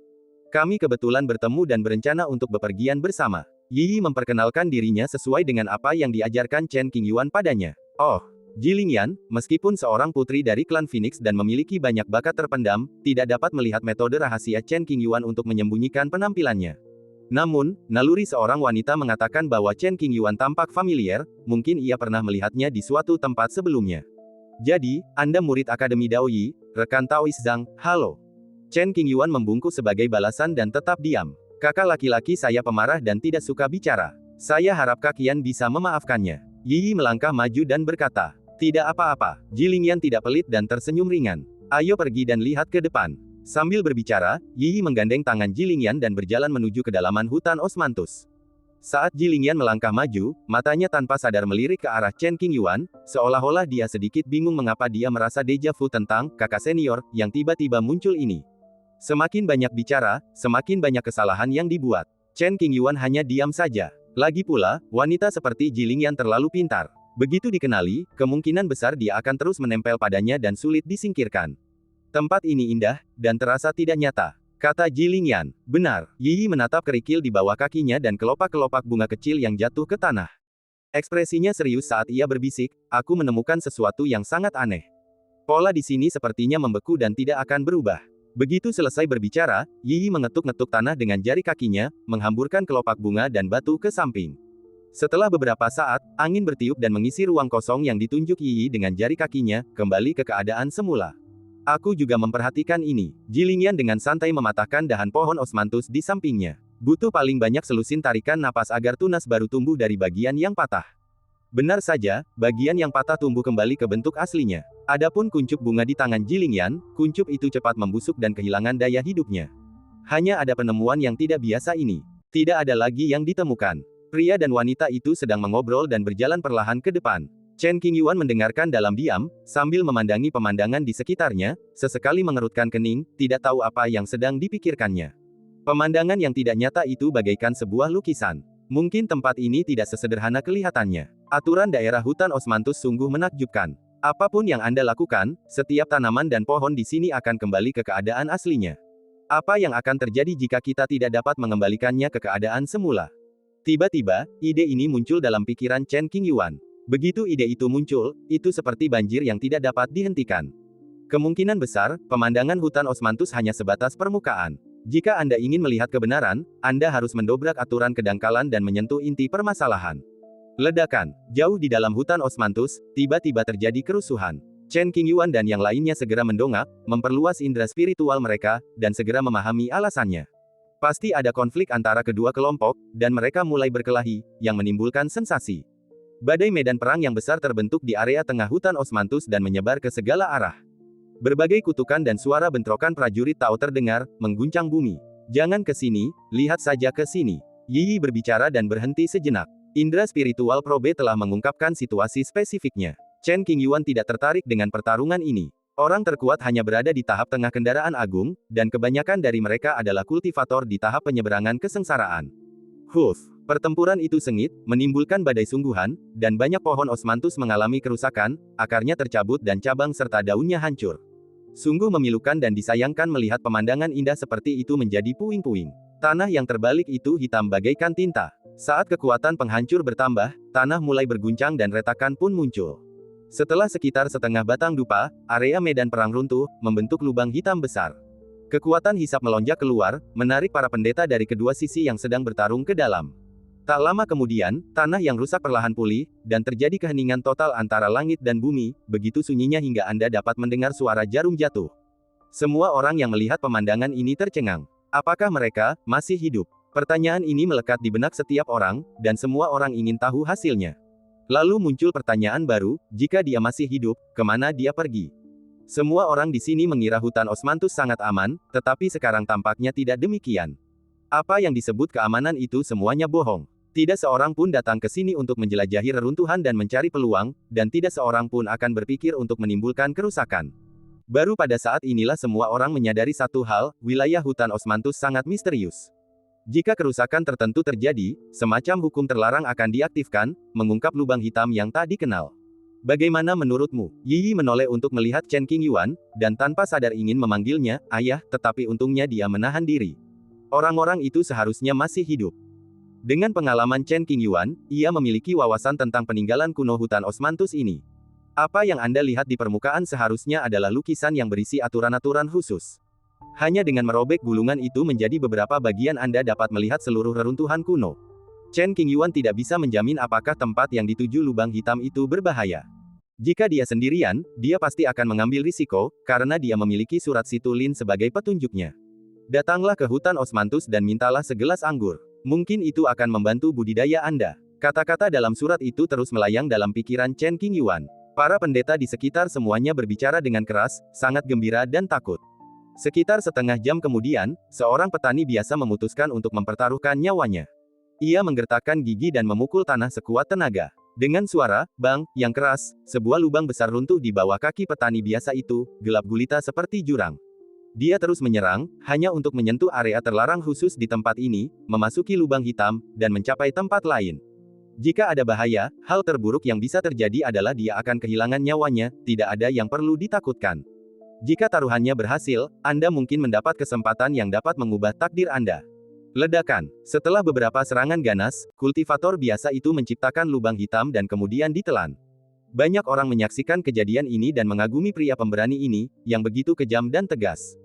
Kami kebetulan bertemu dan berencana untuk bepergian bersama. Yi memperkenalkan dirinya sesuai dengan apa yang diajarkan Chen Qingyuan padanya. Oh, Ji Lingyan, meskipun seorang putri dari klan Phoenix dan memiliki banyak bakat terpendam, tidak dapat melihat metode rahasia Chen Qingyuan untuk menyembunyikan penampilannya. Namun, naluri seorang wanita mengatakan bahwa Chen Qingyuan tampak familiar, mungkin ia pernah melihatnya di suatu tempat sebelumnya. Jadi, Anda murid Akademi Daoyi, rekan Taois Zhang, halo. Chen Qingyuan membungkuk sebagai balasan dan tetap diam. Kakak laki-laki saya pemarah dan tidak suka bicara. Saya harap kalian bisa memaafkannya. Yi melangkah maju dan berkata, tidak apa-apa. Ji Lingyan tidak pelit dan tersenyum ringan. Ayo pergi dan lihat ke depan. Sambil berbicara, Yi menggandeng tangan Ji Lingyan dan berjalan menuju kedalaman hutan Osmanthus. Saat Ji Lingyan melangkah maju, matanya tanpa sadar melirik ke arah Chen Qingyuan, seolah-olah dia sedikit bingung mengapa dia merasa deja vu tentang kakak senior yang tiba-tiba muncul ini. Semakin banyak bicara, semakin banyak kesalahan yang dibuat. Chen Qingyuan hanya diam saja. Lagi pula, wanita seperti Ji Lingyan terlalu pintar. Begitu dikenali, kemungkinan besar dia akan terus menempel padanya dan sulit disingkirkan. Tempat ini indah, dan terasa tidak nyata, kata Ji Lingyan. Benar, Yi menatap kerikil di bawah kakinya dan kelopak-kelopak bunga kecil yang jatuh ke tanah. Ekspresinya serius saat ia berbisik, aku menemukan sesuatu yang sangat aneh. Pola di sini sepertinya membeku dan tidak akan berubah. Begitu selesai berbicara, Yi mengetuk-ngetuk tanah dengan jari kakinya, menghamburkan kelopak bunga dan batu ke samping. Setelah beberapa saat, angin bertiup dan mengisi ruang kosong yang ditunjuk Yi dengan jari kakinya, kembali ke keadaan semula. Aku juga memperhatikan ini. Ji Lingyan dengan santai mematahkan dahan pohon Osmanthus di sampingnya. Butuh paling banyak selusin tarikan napas agar tunas baru tumbuh dari bagian yang patah. Benar saja, bagian yang patah tumbuh kembali ke bentuk aslinya. Adapun kuncup bunga di tangan Ji Lingyan, kuncup itu cepat membusuk dan kehilangan daya hidupnya. Hanya ada penemuan yang tidak biasa ini. Tidak ada lagi yang ditemukan. Pria dan wanita itu sedang mengobrol dan berjalan perlahan ke depan. Chen Qingyuan mendengarkan dalam diam, sambil memandangi pemandangan di sekitarnya, sesekali mengerutkan kening, tidak tahu apa yang sedang dipikirkannya. Pemandangan yang tidak nyata itu bagaikan sebuah lukisan. Mungkin tempat ini tidak sesederhana kelihatannya. Aturan daerah hutan Osmanthus sungguh menakjubkan. Apapun yang Anda lakukan, setiap tanaman dan pohon di sini akan kembali ke keadaan aslinya. Apa yang akan terjadi jika kita tidak dapat mengembalikannya ke keadaan semula? Tiba-tiba, ide ini muncul dalam pikiran Chen Qingyuan. Begitu ide itu muncul, itu seperti banjir yang tidak dapat dihentikan. Kemungkinan besar, pemandangan hutan Osmanthus hanya sebatas permukaan. Jika Anda ingin melihat kebenaran, Anda harus mendobrak aturan kedangkalan dan menyentuh inti permasalahan. Ledakan. Jauh di dalam hutan Osmanthus, tiba-tiba terjadi kerusuhan. Chen Qingyuan dan yang lainnya segera mendongak, memperluas indera spiritual mereka, dan segera memahami alasannya. Pasti ada konflik antara kedua kelompok, dan mereka mulai berkelahi, yang menimbulkan sensasi. Badai medan perang yang besar terbentuk di area tengah hutan Osmanthus dan menyebar ke segala arah. Berbagai kutukan dan suara bentrokan prajurit Tao terdengar, mengguncang bumi. Jangan ke sini, lihat saja ke sini. Yi berbicara dan berhenti sejenak. Indra spiritual probe telah mengungkapkan situasi spesifiknya. Chen Qingyuan tidak tertarik dengan pertarungan ini. Orang terkuat hanya berada di tahap tengah kendaraan agung, dan kebanyakan dari mereka adalah kultivator di tahap penyeberangan kesengsaraan. Pertempuran itu sengit, menimbulkan badai sungguhan, dan banyak pohon Osmanthus mengalami kerusakan, akarnya tercabut dan cabang serta daunnya hancur. Sungguh memilukan dan disayangkan melihat pemandangan indah seperti itu menjadi puing-puing. Tanah yang terbalik itu hitam bagaikan tinta. Saat kekuatan penghancur bertambah, tanah mulai berguncang dan retakan pun muncul. Setelah sekitar setengah batang dupa, area medan perang runtuh, membentuk lubang hitam besar. Kekuatan hisap melonjak keluar, menarik para pendeta dari kedua sisi yang sedang bertarung ke dalam. Tak lama kemudian, tanah yang rusak perlahan pulih, dan terjadi keheningan total antara langit dan bumi, begitu sunyinya hingga Anda dapat mendengar suara jarum jatuh. Semua orang yang melihat pemandangan ini tercengang. Apakah mereka masih hidup? Pertanyaan ini melekat di benak setiap orang, dan semua orang ingin tahu hasilnya. Lalu muncul pertanyaan baru, jika dia masih hidup, kemana dia pergi? Semua orang di sini mengira hutan Osmanthus sangat aman, tetapi sekarang tampaknya tidak demikian. Apa yang disebut keamanan itu semuanya bohong. Tidak seorang pun datang ke sini untuk menjelajahi reruntuhan dan mencari peluang, dan tidak seorang pun akan berpikir untuk menimbulkan kerusakan. Baru pada saat inilah semua orang menyadari satu hal, wilayah hutan Osmanthus sangat misterius. Jika kerusakan tertentu terjadi, semacam hukum terlarang akan diaktifkan, mengungkap lubang hitam yang tak dikenal. Bagaimana menurutmu? Yi Yi menoleh untuk melihat Chen Qingyuan, dan tanpa sadar ingin memanggilnya, ayah, tetapi untungnya dia menahan diri. Orang-orang itu seharusnya masih hidup. Dengan pengalaman Chen Qingyuan, ia memiliki wawasan tentang peninggalan kuno hutan Osmanthus ini. Apa yang Anda lihat di permukaan seharusnya adalah lukisan yang berisi aturan-aturan khusus. Hanya dengan merobek gulungan itu menjadi beberapa bagian Anda dapat melihat seluruh reruntuhan kuno. Chen Qingyuan tidak bisa menjamin apakah tempat yang dituju lubang hitam itu berbahaya. Jika dia sendirian, dia pasti akan mengambil risiko, karena dia memiliki surat situ Lin sebagai petunjuknya. Datanglah ke hutan Osmanthus dan mintalah segelas anggur. Mungkin itu akan membantu budidaya Anda. Kata-kata dalam surat itu terus melayang dalam pikiran Chen Qingyuan. Para pendeta di sekitar semuanya berbicara dengan keras, sangat gembira dan takut. Sekitar setengah jam kemudian, seorang petani biasa memutuskan untuk mempertaruhkan nyawanya. Ia menggertakkan gigi dan memukul tanah sekuat tenaga. Dengan suara, bang, yang keras, sebuah lubang besar runtuh di bawah kaki petani biasa itu, gelap gulita seperti jurang. Dia terus menyerang, hanya untuk menyentuh area terlarang khusus di tempat ini, memasuki lubang hitam, dan mencapai tempat lain. Jika ada bahaya, hal terburuk yang bisa terjadi adalah dia akan kehilangan nyawanya, tidak ada yang perlu ditakutkan. Jika taruhannya berhasil, Anda mungkin mendapat kesempatan yang dapat mengubah takdir Anda. Ledakan. Setelah beberapa serangan ganas, kultivator biasa itu menciptakan lubang hitam dan kemudian ditelan. Banyak orang menyaksikan kejadian ini dan mengagumi pria pemberani ini, yang begitu kejam dan tegas.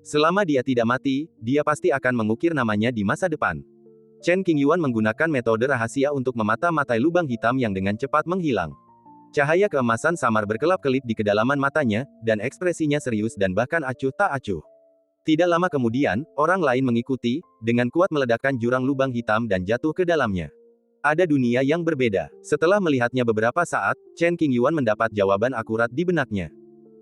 Selama dia tidak mati, dia pasti akan mengukir namanya di masa depan. Chen Qingyuan menggunakan metode rahasia untuk memata-matai lubang hitam yang dengan cepat menghilang. Cahaya keemasan samar berkelap-kelip di kedalaman matanya, dan ekspresinya serius dan bahkan acuh tak acuh. Tidak lama kemudian, orang lain mengikuti, dengan kuat meledakkan jurang lubang hitam dan jatuh ke dalamnya. Ada dunia yang berbeda. Setelah melihatnya beberapa saat, Chen Qingyuan mendapat jawaban akurat di benaknya.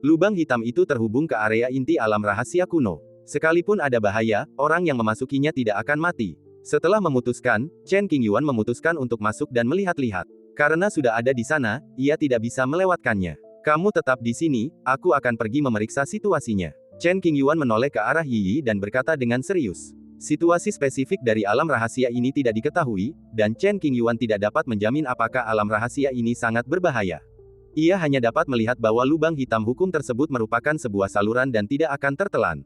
Lubang hitam itu terhubung ke area inti alam rahasia kuno. Sekalipun ada bahaya, orang yang memasukinya tidak akan mati. Setelah memutuskan, Chen Qingyuan memutuskan untuk masuk dan melihat-lihat. Karena sudah ada di sana, ia tidak bisa melewatkannya. Kamu tetap di sini, aku akan pergi memeriksa situasinya. Chen Qingyuan menoleh ke arah Yi Yi dan berkata dengan serius. Situasi spesifik dari alam rahasia ini tidak diketahui, dan Chen Qingyuan tidak dapat menjamin apakah alam rahasia ini sangat berbahaya. Ia hanya dapat melihat bahwa lubang hitam hukum tersebut merupakan sebuah saluran dan tidak akan tertelan.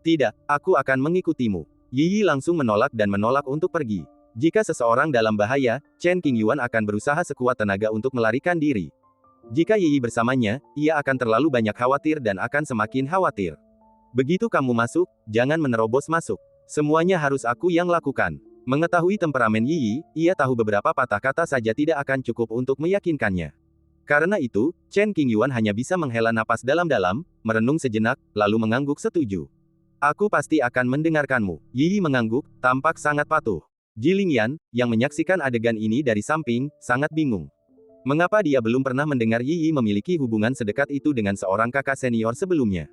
Tidak, aku akan mengikutimu. Yi Yi langsung menolak dan menolak untuk pergi. Jika seseorang dalam bahaya, Chen Qingyuan akan berusaha sekuat tenaga untuk melarikan diri. Jika Yi Yi bersamanya, ia akan terlalu banyak khawatir dan akan semakin khawatir. Begitu kamu masuk, jangan menerobos masuk. Semuanya harus aku yang lakukan. Mengetahui temperamen Yi Yi, ia tahu beberapa patah kata saja tidak akan cukup untuk meyakinkannya. Karena itu, Chen Qingyuan hanya bisa menghela napas dalam-dalam, merenung sejenak, lalu mengangguk setuju. Aku pasti akan mendengarkanmu. Yi Yi mengangguk, tampak sangat patuh. Jilingyan, yang menyaksikan adegan ini dari samping, sangat bingung. Mengapa dia belum pernah mendengar Yi Yi memiliki hubungan sedekat itu dengan seorang kakak senior sebelumnya?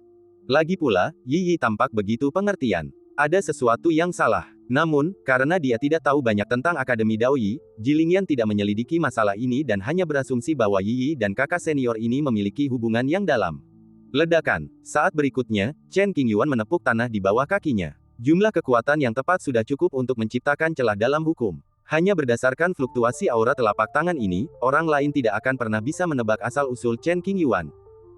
Lagi pula, Yi Yi tampak begitu pengertian. Ada sesuatu yang salah. Namun, karena dia tidak tahu banyak tentang Akademi Daoyi, Jilingyan tidak menyelidiki masalah ini dan hanya berasumsi bahwa Yi Yi dan kakak senior ini memiliki hubungan yang dalam. Ledakan. Saat berikutnya, Chen Qingyuan menepuk tanah di bawah kakinya. Jumlah kekuatan yang tepat sudah cukup untuk menciptakan celah dalam hukum. Hanya berdasarkan fluktuasi aura telapak tangan ini, orang lain tidak akan pernah bisa menebak asal-usul Chen Qingyuan.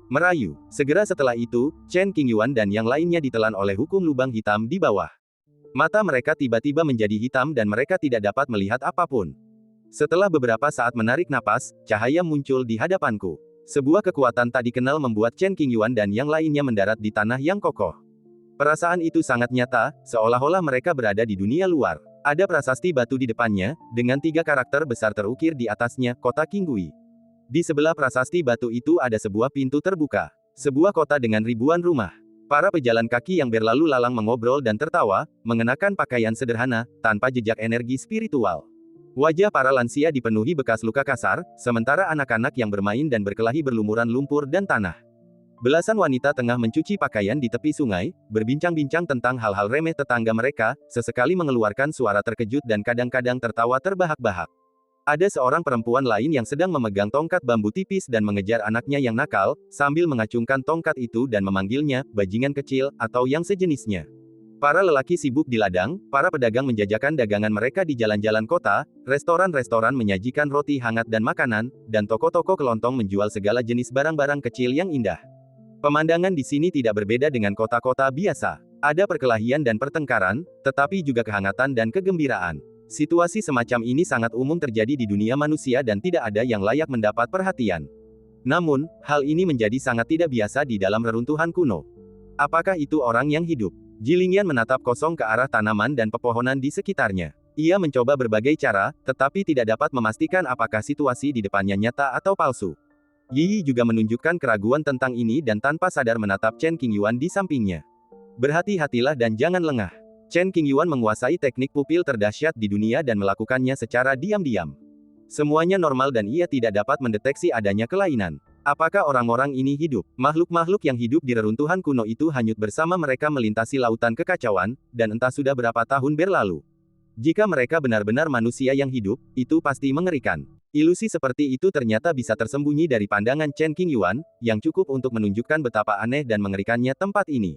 Merayu. Segera setelah itu, Chen Qingyuan dan yang lainnya ditelan oleh hukum lubang hitam di bawah. Mata mereka tiba-tiba menjadi hitam dan mereka tidak dapat melihat apapun. Setelah beberapa saat menarik napas, cahaya muncul di hadapanku. Sebuah kekuatan tak dikenal membuat Chen Qingyuan dan yang lainnya mendarat di tanah yang kokoh. Perasaan itu sangat nyata, seolah-olah mereka berada di dunia luar. Ada prasasti batu di depannya, dengan 3 karakter besar terukir di atasnya, kota Qinggui. Di sebelah prasasti batu itu ada sebuah pintu terbuka. Sebuah kota dengan ribuan rumah. Para pejalan kaki yang berlalu lalang mengobrol dan tertawa, mengenakan pakaian sederhana, tanpa jejak energi spiritual. Wajah para lansia dipenuhi bekas luka kasar, sementara anak-anak yang bermain dan berkelahi berlumuran lumpur dan tanah. Belasan wanita tengah mencuci pakaian di tepi sungai, berbincang-bincang tentang hal-hal remeh tetangga mereka, sesekali mengeluarkan suara terkejut dan kadang-kadang tertawa terbahak-bahak. Ada seorang perempuan lain yang sedang memegang tongkat bambu tipis dan mengejar anaknya yang nakal, sambil mengacungkan tongkat itu dan memanggilnya, bajingan kecil, atau yang sejenisnya. Para lelaki sibuk di ladang, para pedagang menjajakan dagangan mereka di jalan-jalan kota, restoran-restoran menyajikan roti hangat dan makanan, dan toko-toko kelontong menjual segala jenis barang-barang kecil yang indah. Pemandangan di sini tidak berbeda dengan kota-kota biasa. Ada perkelahian dan pertengkaran, tetapi juga kehangatan dan kegembiraan. Situasi semacam ini sangat umum terjadi di dunia manusia dan tidak ada yang layak mendapat perhatian. Namun, hal ini menjadi sangat tidak biasa di dalam reruntuhan kuno. Apakah itu orang yang hidup? Jilingyan menatap kosong ke arah tanaman dan pepohonan di sekitarnya. Ia mencoba berbagai cara, tetapi tidak dapat memastikan apakah situasi di depannya nyata atau palsu. Yi juga menunjukkan keraguan tentang ini dan tanpa sadar menatap Chen Qingyuan di sampingnya. Berhati-hatilah dan jangan lengah. Chen Qingyuan menguasai teknik pupil terdahsyat di dunia dan melakukannya secara diam-diam. Semuanya normal dan ia tidak dapat mendeteksi adanya kelainan. Apakah orang-orang ini hidup? Makhluk-makhluk yang hidup di reruntuhan kuno itu hanyut bersama mereka melintasi lautan kekacauan, dan entah sudah berapa tahun berlalu. Jika mereka benar-benar manusia yang hidup, itu pasti mengerikan. Ilusi seperti itu ternyata bisa tersembunyi dari pandangan Chen Qingyuan, yang cukup untuk menunjukkan betapa aneh dan mengerikannya tempat ini.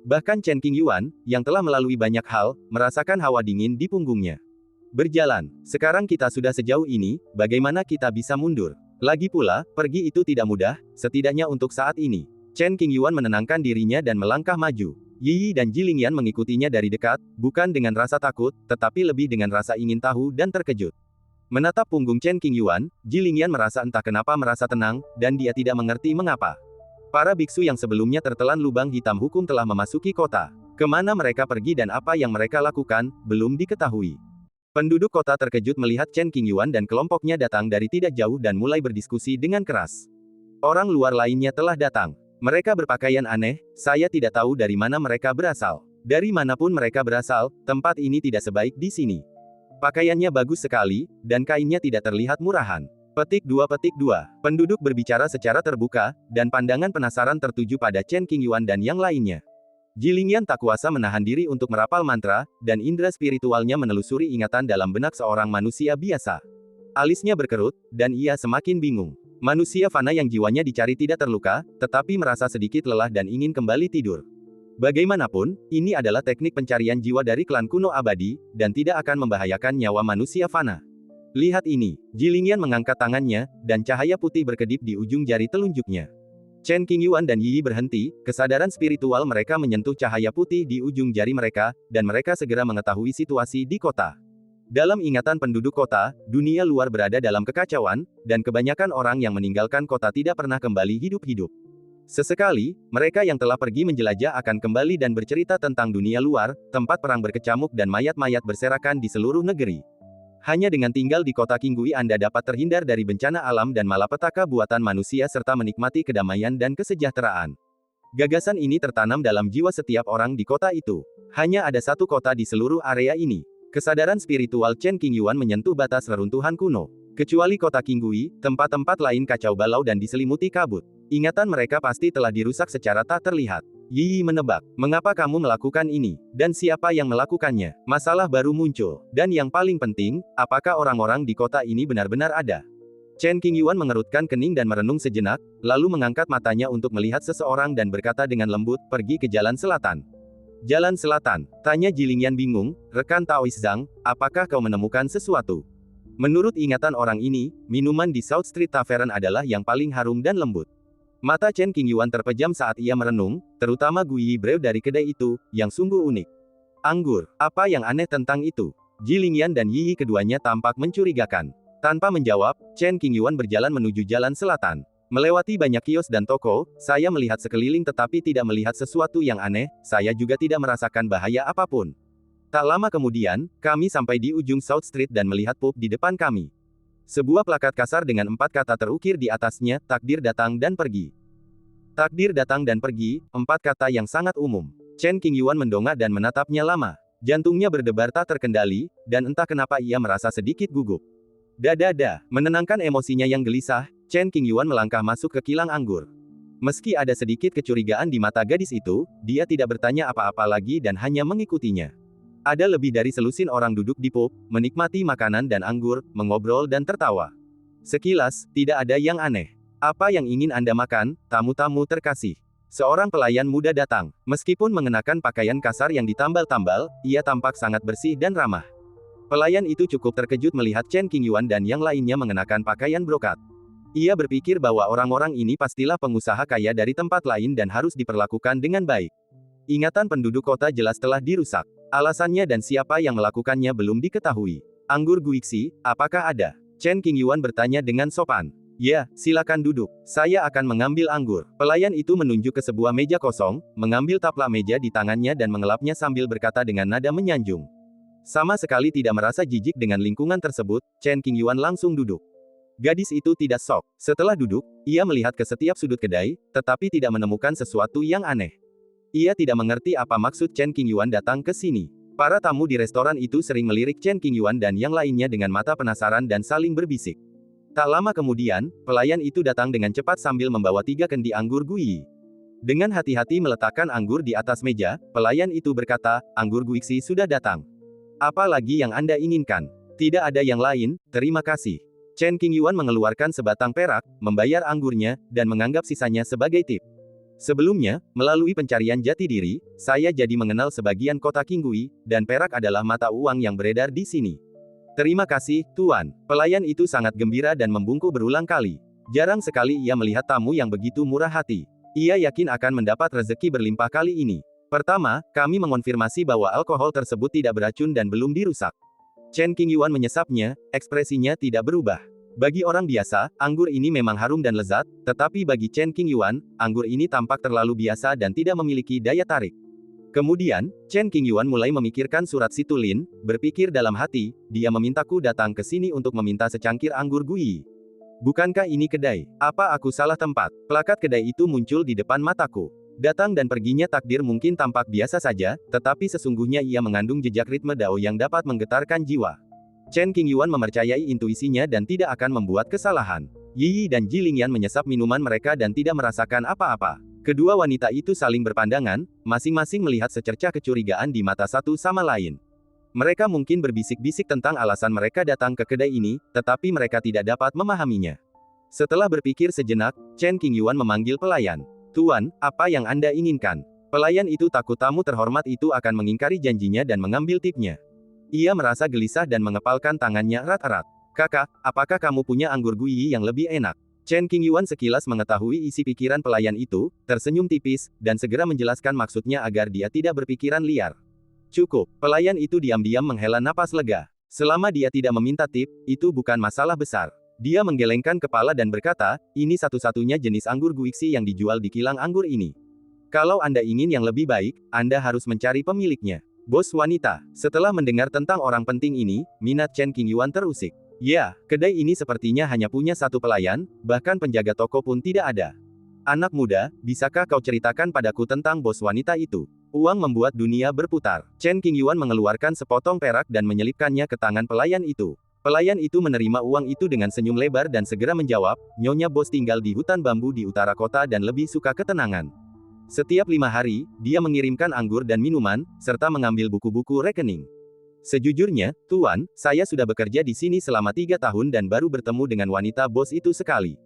Bahkan Chen Qingyuan, yang telah melalui banyak hal, merasakan hawa dingin di punggungnya. Berjalan, sekarang kita sudah sejauh ini, bagaimana kita bisa mundur? Lagi pula, pergi itu tidak mudah, setidaknya untuk saat ini. Chen Qingyuan menenangkan dirinya dan melangkah maju. Yi dan Jilingyan mengikutinya dari dekat, bukan dengan rasa takut, tetapi lebih dengan rasa ingin tahu dan terkejut. Menatap punggung Chen Qingyuan, Jilingyan merasa entah kenapa merasa tenang, dan dia tidak mengerti mengapa. Para biksu yang sebelumnya tertelan lubang hitam hukum telah memasuki kota. Kemana mereka pergi dan apa yang mereka lakukan, belum diketahui. Penduduk kota terkejut melihat Chen Qingyuan dan kelompoknya datang dari tidak jauh dan mulai berdiskusi dengan keras. Orang luar lainnya telah datang. Mereka berpakaian aneh, saya tidak tahu dari mana mereka berasal. Dari manapun mereka berasal, tempat ini tidak sebaik di sini. Pakaiannya bagus sekali, dan kainnya tidak terlihat murahan. Petik 2. Penduduk berbicara secara terbuka, dan pandangan penasaran tertuju pada Chen Qingyuan dan yang lainnya. Jilingyan tak kuasa menahan diri untuk merapal mantra, dan indera spiritualnya menelusuri ingatan dalam benak seorang manusia biasa. Alisnya berkerut, dan ia semakin bingung. Manusia fana yang jiwanya dicari tidak terluka, tetapi merasa sedikit lelah dan ingin kembali tidur. Bagaimanapun, ini adalah teknik pencarian jiwa dari klan kuno abadi, dan tidak akan membahayakan nyawa manusia fana. Lihat ini, Jilingyan mengangkat tangannya, dan cahaya putih berkedip di ujung jari telunjuknya. Chen Qingyuan dan Yi berhenti, kesadaran spiritual mereka menyentuh cahaya putih di ujung jari mereka, dan mereka segera mengetahui situasi di kota. Dalam ingatan penduduk kota, dunia luar berada dalam kekacauan, dan kebanyakan orang yang meninggalkan kota tidak pernah kembali hidup-hidup. Sesekali, mereka yang telah pergi menjelajah akan kembali dan bercerita tentang dunia luar, tempat perang berkecamuk dan mayat-mayat berserakan di seluruh negeri. Hanya dengan tinggal di kota Qinggui Anda dapat terhindar dari bencana alam dan malapetaka buatan manusia serta menikmati kedamaian dan kesejahteraan. Gagasan ini tertanam dalam jiwa setiap orang di kota itu. Hanya ada satu kota di seluruh area ini. Kesadaran spiritual Chen Qingyuan menyentuh batas reruntuhan kuno. Kecuali kota Qinggui, tempat-tempat lain kacau balau dan diselimuti kabut. Ingatan mereka pasti telah dirusak secara tak terlihat. Yi menebak, mengapa kamu melakukan ini? Dan siapa yang melakukannya? Masalah baru muncul. Dan yang paling penting, apakah orang-orang di kota ini benar-benar ada? Chen Qingyuan mengerutkan kening dan merenung sejenak, lalu mengangkat matanya untuk melihat seseorang dan berkata dengan lembut, pergi ke jalan selatan. Jalan selatan, tanya Jilingyan bingung, rekan Taois Zhang, apakah kau menemukan sesuatu? Menurut ingatan orang ini, minuman di South Street Tavern adalah yang paling harum dan lembut. Mata Chen Qingyuan terpejam saat ia merenung, terutama Guyi Brew dari kedai itu, yang sungguh unik. Anggur, apa yang aneh tentang itu? Jilingyan dan Yi keduanya tampak mencurigakan. Tanpa menjawab, Chen Qingyuan berjalan menuju jalan selatan. Melewati banyak kios dan toko, saya melihat sekeliling tetapi tidak melihat sesuatu yang aneh, saya juga tidak merasakan bahaya apapun. Tak lama kemudian, kami sampai di ujung South Street dan melihat pub di depan kami. Sebuah plakat kasar dengan 4 kata terukir di atasnya, takdir datang dan pergi. Takdir datang dan pergi, 4 kata yang sangat umum. Chen Qingyuan mendongak dan menatapnya lama. Jantungnya berdebar tak terkendali, dan entah kenapa ia merasa sedikit gugup. Dadada, menenangkan emosinya yang gelisah, Chen Qingyuan melangkah masuk ke kilang anggur. Meski ada sedikit kecurigaan di mata gadis itu, dia tidak bertanya apa-apa lagi dan hanya mengikutinya. Ada lebih dari selusin orang duduk di pub, menikmati makanan dan anggur, mengobrol dan tertawa. Sekilas, tidak ada yang aneh. Apa yang ingin Anda makan, tamu-tamu terkasih? Seorang pelayan muda datang. Meskipun mengenakan pakaian kasar yang ditambal-tambal, ia tampak sangat bersih dan ramah. Pelayan itu cukup terkejut melihat Chen Qingyuan dan yang lainnya mengenakan pakaian brokat. Ia berpikir bahwa orang-orang ini pastilah pengusaha kaya dari tempat lain dan harus diperlakukan dengan baik. Ingatan penduduk kota jelas telah dirusak. Alasannya dan siapa yang melakukannya belum diketahui. Anggur Guixi, apakah ada? Chen Qingyuan bertanya dengan sopan. Ya, silakan duduk. Saya akan mengambil anggur. Pelayan itu menunjuk ke sebuah meja kosong, mengambil taplak meja di tangannya dan mengelapnya sambil berkata dengan nada menyanjung. Sama sekali tidak merasa jijik dengan lingkungan tersebut, Chen Qingyuan langsung duduk. Gadis itu tidak shock. Setelah duduk, ia melihat ke setiap sudut kedai, tetapi tidak menemukan sesuatu yang aneh. Ia tidak mengerti apa maksud Chen Qingyuan datang ke sini. Para tamu di restoran itu sering melirik Chen Qingyuan dan yang lainnya dengan mata penasaran dan saling berbisik. Tak lama kemudian, pelayan itu datang dengan cepat sambil membawa 3 kendi anggur Guixi. Dengan hati-hati meletakkan anggur di atas meja, pelayan itu berkata, anggur Guixi sudah datang. Apa lagi yang Anda inginkan? Tidak ada yang lain, terima kasih. Chen Qingyuan mengeluarkan sebatang perak, membayar anggurnya, dan menganggap sisanya sebagai tip. Sebelumnya, melalui pencarian jati diri, saya jadi mengenal sebagian kota Qinggui, dan perak adalah mata uang yang beredar di sini. Terima kasih, Tuan. Pelayan itu sangat gembira dan membungkuk berulang kali. Jarang sekali ia melihat tamu yang begitu murah hati. Ia yakin akan mendapat rezeki berlimpah kali ini. Pertama, kami mengonfirmasi bahwa alkohol tersebut tidak beracun dan belum dirusak. Chen Qingyuan menyesapnya, ekspresinya tidak berubah. Bagi orang biasa, anggur ini memang harum dan lezat, tetapi bagi Chen Qingyuan, anggur ini tampak terlalu biasa dan tidak memiliki daya tarik. Kemudian, Chen Qingyuan mulai memikirkan surat si Tulin, berpikir dalam hati, dia memintaku datang ke sini untuk meminta secangkir anggur Guixi. Bukankah ini kedai? Apa aku salah tempat? Plakat kedai itu muncul di depan mataku. Datang dan perginya takdir mungkin tampak biasa saja, tetapi sesungguhnya ia mengandung jejak ritme Dao yang dapat menggetarkan jiwa. Chen Qingyuan mempercayai intuisinya dan tidak akan membuat kesalahan. Yi Yi dan Ji Lingyan menyesap minuman mereka dan tidak merasakan apa-apa. Kedua wanita itu saling berpandangan, masing-masing melihat secercah kecurigaan di mata satu sama lain. Mereka mungkin berbisik-bisik tentang alasan mereka datang ke kedai ini, tetapi mereka tidak dapat memahaminya. Setelah berpikir sejenak, Chen Qingyuan memanggil pelayan. Tuan, apa yang Anda inginkan? Pelayan itu takut tamu terhormat itu akan mengingkari janjinya dan mengambil tipnya. Ia merasa gelisah dan mengepalkan tangannya erat-erat. Kakak, apakah kamu punya anggur Guixi yang lebih enak? Chen Qingyuan sekilas mengetahui isi pikiran pelayan itu, tersenyum tipis, dan segera menjelaskan maksudnya agar dia tidak berpikiran liar. Cukup, pelayan itu diam-diam menghela napas lega. Selama dia tidak meminta tip, itu bukan masalah besar. Dia menggelengkan kepala dan berkata, ini satu-satunya jenis anggur Guixi yang dijual di kilang anggur ini. Kalau Anda ingin yang lebih baik, Anda harus mencari pemiliknya. Bos wanita, setelah mendengar tentang orang penting ini, minat Chen Qingyuan terusik. Ya, kedai ini sepertinya hanya punya satu pelayan, bahkan penjaga toko pun tidak ada. Anak muda, bisakah kau ceritakan padaku tentang bos wanita itu? Uang membuat dunia berputar. Chen Qingyuan mengeluarkan sepotong perak dan menyelipkannya ke tangan pelayan itu. Pelayan itu menerima uang itu dengan senyum lebar dan segera menjawab, Nyonya bos tinggal di hutan bambu di utara kota dan lebih suka ketenangan. Setiap 5 hari, dia mengirimkan anggur dan minuman, serta mengambil buku-buku rekening. Sejujurnya, Tuan, saya sudah bekerja di sini selama 3 tahun dan baru bertemu dengan wanita bos itu sekali.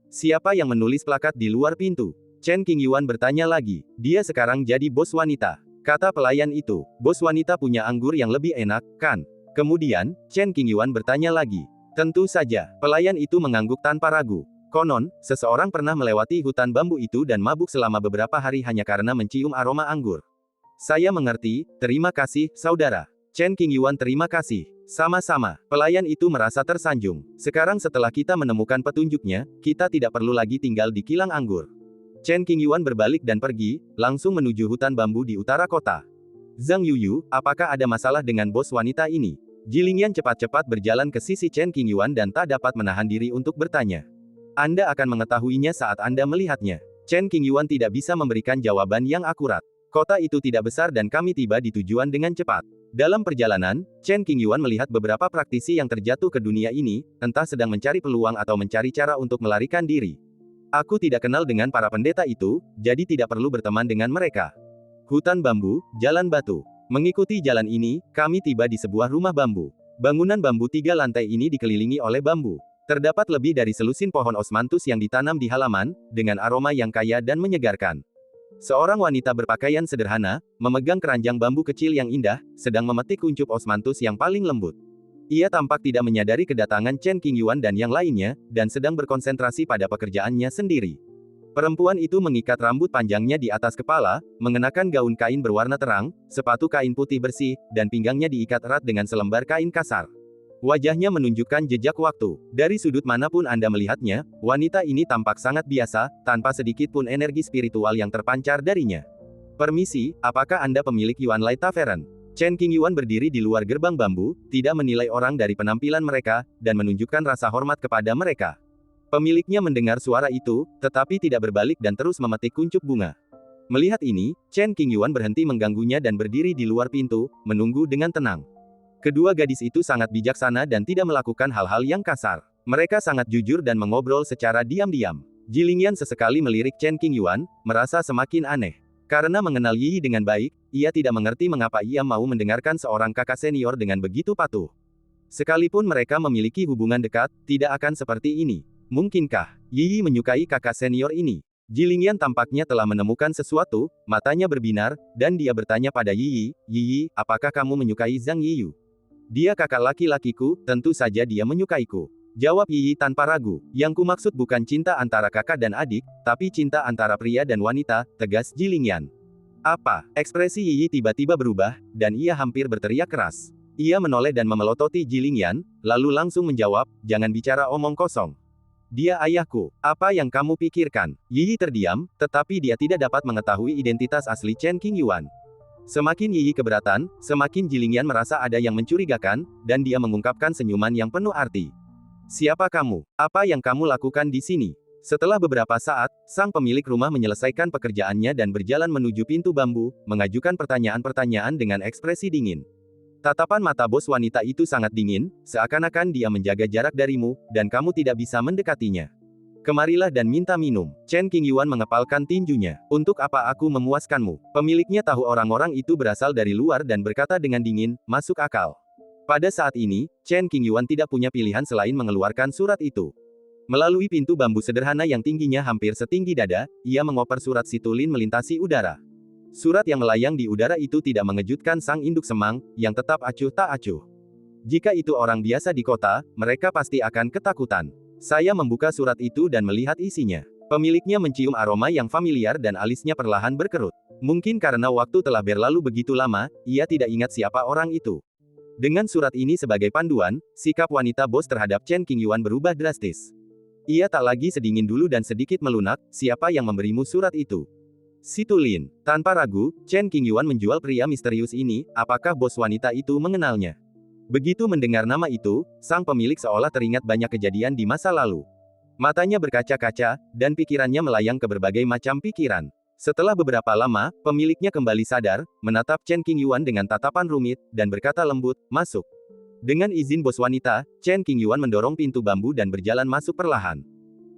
Siapa yang menulis plakat di luar pintu? Chen Qingyuan bertanya lagi. Dia sekarang jadi bos wanita. Kata pelayan itu, bos wanita punya anggur yang lebih enak, kan? Kemudian, Chen Qingyuan bertanya lagi. Tentu saja, pelayan itu mengangguk tanpa ragu. Konon, seseorang pernah melewati hutan bambu itu dan mabuk selama beberapa hari hanya karena mencium aroma anggur. Saya mengerti, terima kasih, saudara. Chen Qingyuan terima kasih. Sama-sama, pelayan itu merasa tersanjung. Sekarang setelah kita menemukan petunjuknya, kita tidak perlu lagi tinggal di kilang anggur. Chen Qingyuan berbalik dan pergi, langsung menuju hutan bambu di utara kota. Zhang Yuyu, apakah ada masalah dengan bos wanita ini? Ji Lingyan cepat-cepat berjalan ke sisi Chen Qingyuan dan tak dapat menahan diri untuk bertanya. Anda akan mengetahuinya saat Anda melihatnya. Chen Qingyuan tidak bisa memberikan jawaban yang akurat. Kota itu tidak besar dan kami tiba di tujuan dengan cepat. Dalam perjalanan, Chen Qingyuan melihat beberapa praktisi yang terjatuh ke dunia ini, entah sedang mencari peluang atau mencari cara untuk melarikan diri. Aku tidak kenal dengan para pendeta itu, jadi tidak perlu berteman dengan mereka. Hutan bambu, jalan batu. Mengikuti jalan ini, kami tiba di sebuah rumah bambu. Bangunan bambu 3 lantai ini dikelilingi oleh bambu. Terdapat lebih dari selusin pohon osmanthus yang ditanam di halaman, dengan aroma yang kaya dan menyegarkan. Seorang wanita berpakaian sederhana, memegang keranjang bambu kecil yang indah, sedang memetik kuncup osmanthus yang paling lembut. Ia tampak tidak menyadari kedatangan Chen Qingyuan dan yang lainnya, dan sedang berkonsentrasi pada pekerjaannya sendiri. Perempuan itu mengikat rambut panjangnya di atas kepala, mengenakan gaun kain berwarna terang, sepatu kain putih bersih, dan pinggangnya diikat erat dengan selembar kain kasar. Wajahnya menunjukkan jejak waktu. Dari sudut manapun Anda melihatnya, wanita ini tampak sangat biasa, tanpa sedikit pun energi spiritual yang terpancar darinya. Permisi, apakah Anda pemilik Yuan Lai Tavern? Chen Qingyuan berdiri di luar gerbang bambu, tidak menilai orang dari penampilan mereka, dan menunjukkan rasa hormat kepada mereka. Pemiliknya mendengar suara itu, tetapi tidak berbalik dan terus memetik kuncup bunga. Melihat ini, Chen Qingyuan berhenti mengganggunya dan berdiri di luar pintu, menunggu dengan tenang. Kedua gadis itu sangat bijaksana dan tidak melakukan hal-hal yang kasar. Mereka sangat jujur dan mengobrol secara diam-diam. Jilingyan sesekali melirik Chen Qingyuan, merasa semakin aneh. Karena mengenal Yi Yi dengan baik, ia tidak mengerti mengapa ia mau mendengarkan seorang kakak senior dengan begitu patuh. Sekalipun mereka memiliki hubungan dekat, tidak akan seperti ini. Mungkinkah Yi Yi menyukai kakak senior ini? Jilingyan tampaknya telah menemukan sesuatu, matanya berbinar, dan dia bertanya pada Yi Yi, "Yi Yi, apakah kamu menyukai Zhang Yiyu?" "Dia kakak laki-lakiku, tentu saja dia menyukaiku," jawab Yi Yi tanpa ragu. "Yang kumaksud bukan cinta antara kakak dan adik, tapi cinta antara pria dan wanita," tegas Jilingyan. "Apa?" Ekspresi Yi Yi tiba-tiba berubah, dan ia hampir berteriak keras. Ia menoleh dan memelototi Jilingyan, lalu langsung menjawab, "Jangan bicara omong kosong. Dia ayahku. Apa yang kamu pikirkan?" Yi Yi terdiam, tetapi dia tidak dapat mengetahui identitas asli Chen Qingyuan. Semakin Yi Yi keberatan, semakin Jilingyan merasa ada yang mencurigakan, dan dia mengungkapkan senyuman yang penuh arti. "Siapa kamu? Apa yang kamu lakukan di sini?" Setelah beberapa saat, sang pemilik rumah menyelesaikan pekerjaannya dan berjalan menuju pintu bambu, mengajukan pertanyaan-pertanyaan dengan ekspresi dingin. Tatapan mata bos wanita itu sangat dingin, seakan-akan dia menjaga jarak darimu, dan kamu tidak bisa mendekatinya. "Kemarilah dan minta minum." Chen Qingyuan mengepalkan tinjunya. "Untuk apa aku memuaskanmu?" Pemiliknya tahu orang-orang itu berasal dari luar dan berkata dengan dingin, "Masuk akal." Pada saat ini, Chen Qingyuan tidak punya pilihan selain mengeluarkan surat itu. Melalui pintu bambu sederhana yang tingginya hampir setinggi dada, ia mengoper surat situlin melintasi udara. Surat yang melayang di udara itu tidak mengejutkan sang induk semang, yang tetap acuh tak acuh. Jika itu orang biasa di kota, mereka pasti akan ketakutan. Saya membuka surat itu dan melihat isinya. Pemiliknya mencium aroma yang familiar dan alisnya perlahan berkerut. Mungkin karena waktu telah berlalu begitu lama, ia tidak ingat siapa orang itu. Dengan surat ini sebagai panduan, sikap wanita bos terhadap Chen Qingyuan berubah drastis. Ia tak lagi sedingin dulu dan sedikit melunak, "Siapa yang memberimu surat itu?" "Situlin." Tanpa ragu, Chen Qingyuan menjual pria misterius ini, apakah bos wanita itu mengenalnya? Begitu mendengar nama itu, sang pemilik seolah teringat banyak kejadian di masa lalu. Matanya berkaca-kaca, dan pikirannya melayang ke berbagai macam pikiran. Setelah beberapa lama, pemiliknya kembali sadar, menatap Chen Qingyuan dengan tatapan rumit, dan berkata lembut, "Masuk." Dengan izin bos wanita, Chen Qingyuan mendorong pintu bambu dan berjalan masuk perlahan.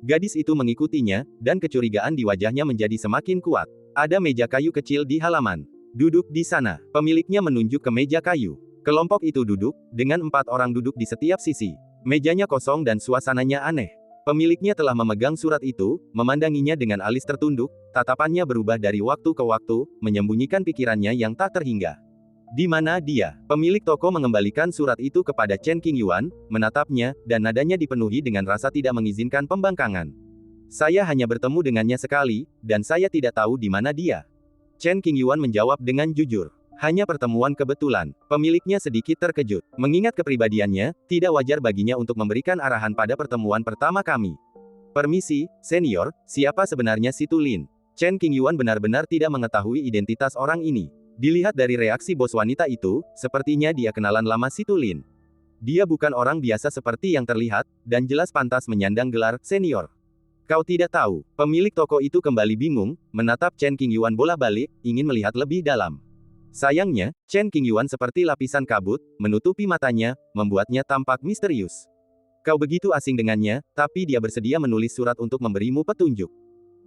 Gadis itu mengikutinya, dan kecurigaan di wajahnya menjadi semakin kuat. "Ada meja kayu kecil di halaman. Duduk di sana." Pemiliknya menunjuk ke meja kayu. Kelompok itu duduk, dengan 4 orang duduk di setiap sisi. Mejanya kosong dan suasananya aneh. Pemiliknya telah memegang surat itu, memandanginya dengan alis tertunduk, tatapannya berubah dari waktu ke waktu, menyembunyikan pikirannya yang tak terhingga. "Di mana dia?" Pemilik toko mengembalikan surat itu kepada Chen Qingyuan, menatapnya, dan nadanya dipenuhi dengan rasa tidak mengizinkan pembangkangan. "Saya hanya bertemu dengannya sekali, dan saya tidak tahu di mana dia." Chen Qingyuan menjawab dengan jujur. "Hanya pertemuan kebetulan." Pemiliknya sedikit terkejut. Mengingat kepribadiannya, tidak wajar baginya untuk memberikan arahan pada pertemuan pertama kami. "Permisi, senior, siapa sebenarnya Situlin?" Chen Qingyuan benar-benar tidak mengetahui identitas orang ini. Dilihat dari reaksi bos wanita itu, sepertinya dia kenalan lama Situlin. Dia bukan orang biasa seperti yang terlihat, dan jelas pantas menyandang gelar senior. Kau tidak tahu. Pemilik toko itu kembali bingung, menatap Chen Qingyuan bolak-balik, ingin melihat lebih dalam. Sayangnya, Chen Qingyuan seperti lapisan kabut, menutupi matanya, membuatnya tampak misterius. Kau begitu asing dengannya, tapi dia bersedia menulis surat untuk memberimu petunjuk.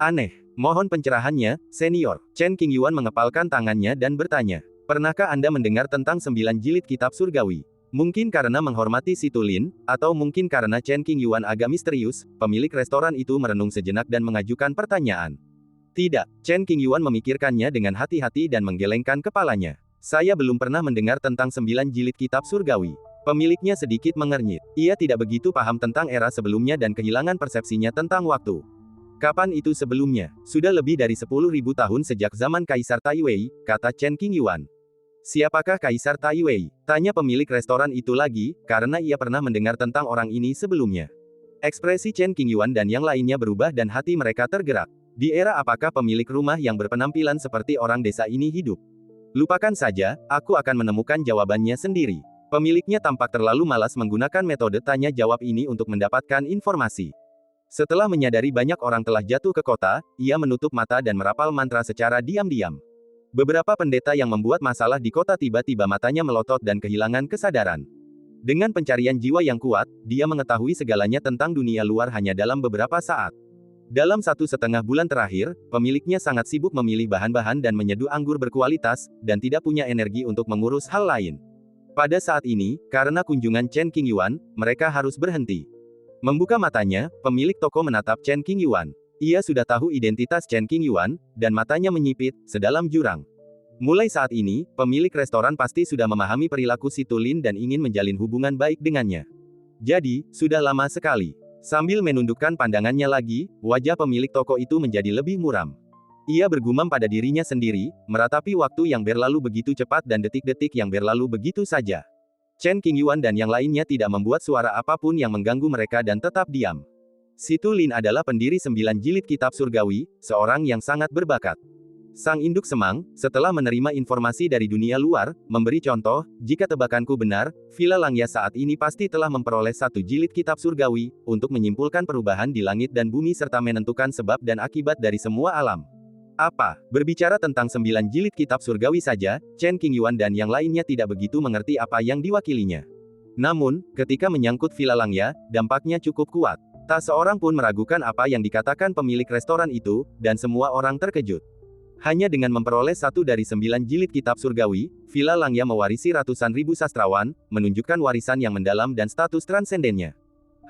Aneh. Mohon pencerahannya, senior. Chen Qingyuan mengepalkan tangannya dan bertanya. Pernahkah Anda mendengar tentang 9 jilid kitab surgawi? Mungkin karena menghormati Si Tulin, atau mungkin karena Chen Qingyuan agak misterius, pemilik restoran itu merenung sejenak dan mengajukan pertanyaan. Tidak, Chen Qingyuan memikirkannya dengan hati-hati dan menggelengkan kepalanya. Saya belum pernah mendengar tentang 9 jilid kitab surgawi. Pemiliknya sedikit mengernyit. Ia tidak begitu paham tentang era sebelumnya dan kehilangan persepsinya tentang waktu. Kapan itu sebelumnya? Sudah lebih dari 10.000 tahun sejak zaman Kaisar Taiwei, kata Chen Qingyuan. Siapakah Kaisar Taiwei? Tanya pemilik restoran itu lagi, karena ia pernah mendengar tentang orang ini sebelumnya. Ekspresi Chen Qingyuan dan yang lainnya berubah dan hati mereka tergerak. Di era apakah pemilik rumah yang berpenampilan seperti orang desa ini hidup? Lupakan saja, aku akan menemukan jawabannya sendiri. Pemiliknya tampak terlalu malas menggunakan metode tanya jawab ini untuk mendapatkan informasi. Setelah menyadari banyak orang telah jatuh ke kota, ia menutup mata dan merapal mantra secara diam-diam. Beberapa pendeta yang membuat masalah di kota tiba-tiba matanya melotot dan kehilangan kesadaran. Dengan pencarian jiwa yang kuat, dia mengetahui segalanya tentang dunia luar hanya dalam beberapa saat. Dalam 1,5 bulan terakhir, pemiliknya sangat sibuk memilih bahan-bahan dan menyeduh anggur berkualitas, dan tidak punya energi untuk mengurus hal lain. Pada saat ini, karena kunjungan Chen Qingyuan, mereka harus berhenti. Membuka matanya, pemilik toko menatap Chen Qingyuan. Ia sudah tahu identitas Chen Qingyuan, dan matanya menyipit, sedalam jurang. Mulai saat ini, pemilik restoran pasti sudah memahami perilaku Si Tulin dan ingin menjalin hubungan baik dengannya. Jadi, sudah lama sekali. Sambil menundukkan pandangannya lagi, wajah pemilik toko itu menjadi lebih muram. Ia bergumam pada dirinya sendiri, meratapi waktu yang berlalu begitu cepat dan detik-detik yang berlalu begitu saja. Chen Qingyuan dan yang lainnya tidak membuat suara apapun yang mengganggu mereka dan tetap diam. Si Tulin adalah pendiri 9 jilid kitab surgawi, seorang yang sangat berbakat. Sang induk semang, setelah menerima informasi dari dunia luar, memberi contoh, jika tebakanku benar, Villa Langya saat ini pasti telah memperoleh 1 jilid kitab surgawi, untuk menyimpulkan perubahan di langit dan bumi serta menentukan sebab dan akibat dari semua alam. Apa? Berbicara tentang 9 jilid kitab surgawi saja, Chen Qingyuan dan yang lainnya tidak begitu mengerti apa yang diwakilinya. Namun, ketika menyangkut Villa Langya, dampaknya cukup kuat. Tak seorang pun meragukan apa yang dikatakan pemilik restoran itu, dan semua orang terkejut. Hanya dengan memperoleh 1 dari 9 jilid kitab surgawi, Villa Langya mewarisi ratusan ribu sastrawan, menunjukkan warisan yang mendalam dan status transendennya.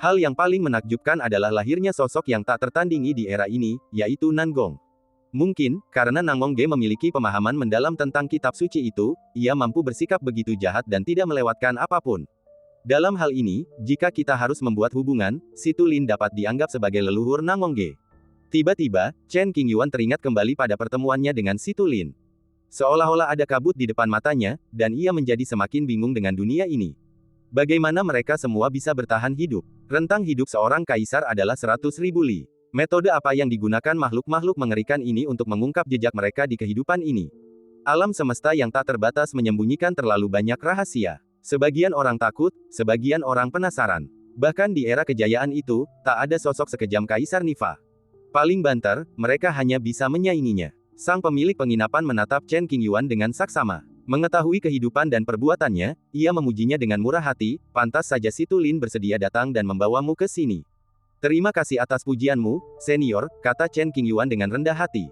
Hal yang paling menakjubkan adalah lahirnya sosok yang tak tertandingi di era ini, yaitu Nangong. Mungkin, karena Nangong Ge memiliki pemahaman mendalam tentang kitab suci itu, ia mampu bersikap begitu jahat dan tidak melewatkan apapun. Dalam hal ini, jika kita harus membuat hubungan, Si Tulin dapat dianggap sebagai leluhur Nangong Ge. Tiba-tiba, Chen Qingyuan teringat kembali pada pertemuannya dengan Si Tulin. Seolah-olah ada kabut di depan matanya, dan ia menjadi semakin bingung dengan dunia ini. Bagaimana mereka semua bisa bertahan hidup? Rentang hidup seorang kaisar adalah 100.000 li. Metode apa yang digunakan makhluk-makhluk mengerikan ini untuk mengungkap jejak mereka di kehidupan ini? Alam semesta yang tak terbatas menyembunyikan terlalu banyak rahasia. Sebagian orang takut, sebagian orang penasaran. Bahkan di era kejayaan itu, tak ada sosok sekejam Kaisar Nifa. Paling banter, mereka hanya bisa menyainginya. Sang pemilik penginapan menatap Chen Qingyuan dengan saksama. Mengetahui kehidupan dan perbuatannya, ia memujinya dengan murah hati, pantas saja Si Tulin bersedia datang dan membawamu ke sini. Terima kasih atas pujianmu, senior, kata Chen Qingyuan dengan rendah hati.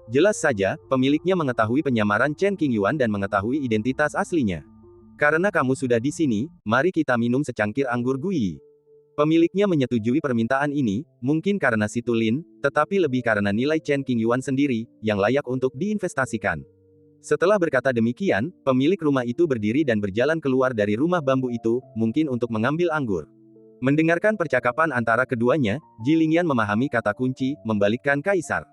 Jelas saja, pemiliknya mengetahui penyamaran Chen Qingyuan dan mengetahui identitas aslinya. Karena kamu sudah di sini, mari kita minum secangkir anggur guyi. Pemiliknya menyetujui permintaan ini, mungkin karena Si Tulin, tetapi lebih karena nilai Chen Qingyuan sendiri, yang layak untuk diinvestasikan. Setelah berkata demikian, pemilik rumah itu berdiri dan berjalan keluar dari rumah bambu itu, mungkin untuk mengambil anggur. Mendengarkan percakapan antara keduanya, Jilingyan memahami kata kunci, membalikkan kaisar.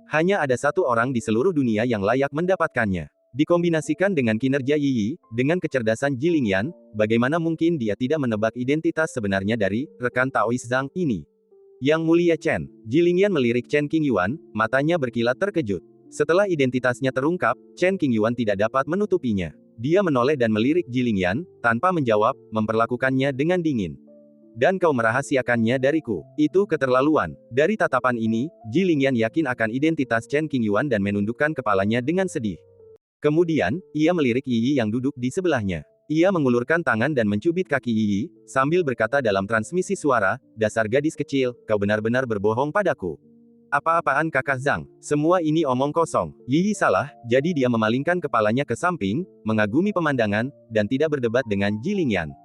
Hanya ada satu orang di seluruh dunia yang layak mendapatkannya. Dikombinasikan dengan kinerja Yi, dengan kecerdasan Jilingyan, bagaimana mungkin dia tidak menebak identitas sebenarnya dari rekan Taois Zhang ini? Yang Mulia Chen. Jilingyan melirik Chen Qingyuan, matanya berkilat terkejut. Setelah identitasnya terungkap, Chen Qingyuan tidak dapat menutupinya. Dia menoleh dan melirik Jilingyan, tanpa menjawab, memperlakukannya dengan dingin. Dan kau merahasiakannya dariku. Itu keterlaluan. Dari tatapan ini, Ji Lingyan yakin akan identitas Chen Qingyuan dan menundukkan kepalanya dengan sedih. Kemudian, ia melirik Yi Yi yang duduk di sebelahnya. Ia mengulurkan tangan dan mencubit kaki Yi Yi, sambil berkata dalam transmisi suara, "Dasar gadis kecil, kau benar-benar berbohong padaku." "Apa-apaan Kakak Zhang? Semua ini omong kosong." Yi Yi salah, jadi dia memalingkan kepalanya ke samping, mengagumi pemandangan, dan tidak berdebat dengan Ji Lingyan.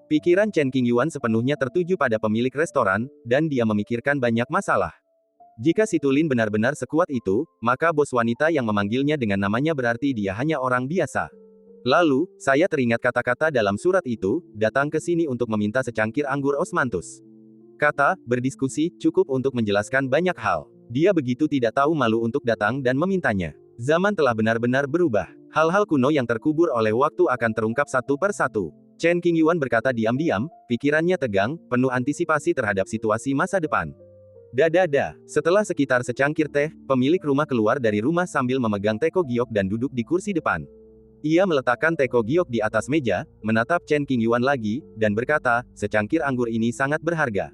Pikiran Chen Qingyuan sepenuhnya tertuju pada pemilik restoran, dan dia memikirkan banyak masalah. Jika si Tulin benar-benar sekuat itu, maka bos wanita yang memanggilnya dengan namanya berarti dia hanya orang biasa. Lalu, saya teringat kata-kata dalam surat itu, datang ke sini untuk meminta secangkir anggur osmanthus. Kata, berdiskusi, cukup untuk menjelaskan banyak hal. Dia begitu tidak tahu malu untuk datang dan memintanya. Zaman telah benar-benar berubah. Hal-hal kuno yang terkubur oleh waktu akan terungkap satu per satu. Chen Qingyuan berkata diam-diam, pikirannya tegang, penuh antisipasi terhadap situasi masa depan. Dadada. Setelah sekitar secangkir teh, pemilik rumah keluar dari rumah sambil memegang teko giok dan duduk di kursi depan. Ia meletakkan teko giok di atas meja, menatap Chen Qingyuan lagi, dan berkata, secangkir anggur ini sangat berharga.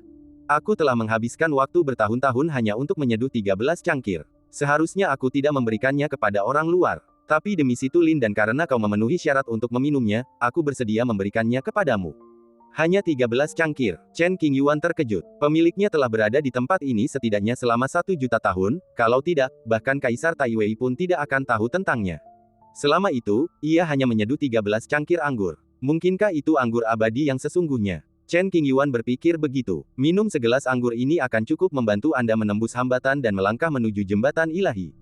Aku telah menghabiskan waktu bertahun-tahun hanya untuk menyeduh 13 cangkir. Seharusnya aku tidak memberikannya kepada orang luar. Tapi demi si Tulin dan karena kau memenuhi syarat untuk meminumnya, aku bersedia memberikannya kepadamu. Hanya 13 cangkir. Chen Qingyuan terkejut. Pemiliknya telah berada di tempat ini setidaknya selama 1 juta tahun, kalau tidak, bahkan Kaisar Tai Wei pun tidak akan tahu tentangnya. Selama itu, ia hanya menyeduh 13 cangkir anggur. Mungkinkah itu anggur abadi yang sesungguhnya? Chen Qingyuan berpikir begitu. Minum segelas anggur ini akan cukup membantu Anda menembus hambatan dan melangkah menuju jembatan ilahi.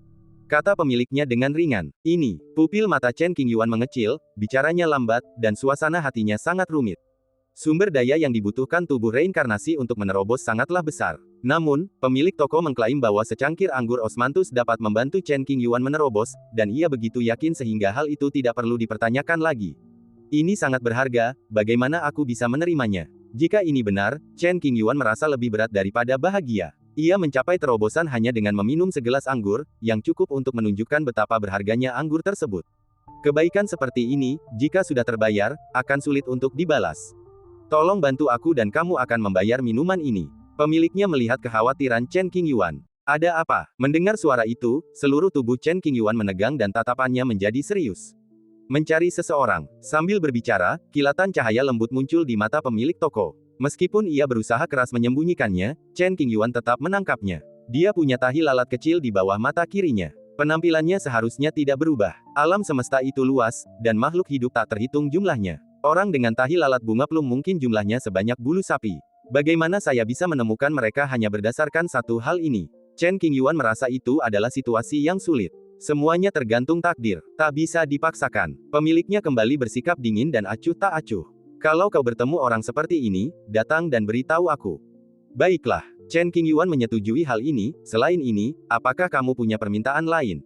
Kata pemiliknya dengan ringan. Ini, pupil mata Chen Qingyuan mengecil, bicaranya lambat, dan suasana hatinya sangat rumit. Sumber daya yang dibutuhkan tubuh reinkarnasi untuk menerobos sangatlah besar. Namun, pemilik toko mengklaim bahwa secangkir anggur osmanthus dapat membantu Chen Qingyuan menerobos, dan ia begitu yakin sehingga hal itu tidak perlu dipertanyakan lagi. Ini sangat berharga, bagaimana aku bisa menerimanya? Jika ini benar, Chen Qingyuan merasa lebih berat daripada bahagia. Ia mencapai terobosan hanya dengan meminum segelas anggur, yang cukup untuk menunjukkan betapa berharganya anggur tersebut. Kebaikan seperti ini, jika sudah terbayar, akan sulit untuk dibalas. Tolong bantu aku dan kamu akan membayar minuman ini. Pemiliknya melihat kekhawatiran Chen Qingyuan. Ada apa? Mendengar suara itu, seluruh tubuh Chen Qingyuan menegang dan tatapannya menjadi serius. Mencari seseorang. Sambil berbicara, kilatan cahaya lembut muncul di mata pemilik toko. Meskipun ia berusaha keras menyembunyikannya, Chen Qingyuan tetap menangkapnya. Dia punya tahi lalat kecil di bawah mata kirinya. Penampilannya seharusnya tidak berubah. Alam semesta itu luas, dan makhluk hidup tak terhitung jumlahnya. Orang dengan tahi lalat bunga plum mungkin jumlahnya sebanyak bulu sapi. Bagaimana saya bisa menemukan mereka hanya berdasarkan satu hal ini? Chen Qingyuan merasa itu adalah situasi yang sulit. Semuanya tergantung takdir, tak bisa dipaksakan. Pemiliknya kembali bersikap dingin dan acuh tak acuh. Kalau kau bertemu orang seperti ini, datang dan beritahu aku. Baiklah, Chen Qingyuan menyetujui hal ini. Selain ini, apakah kamu punya permintaan lain?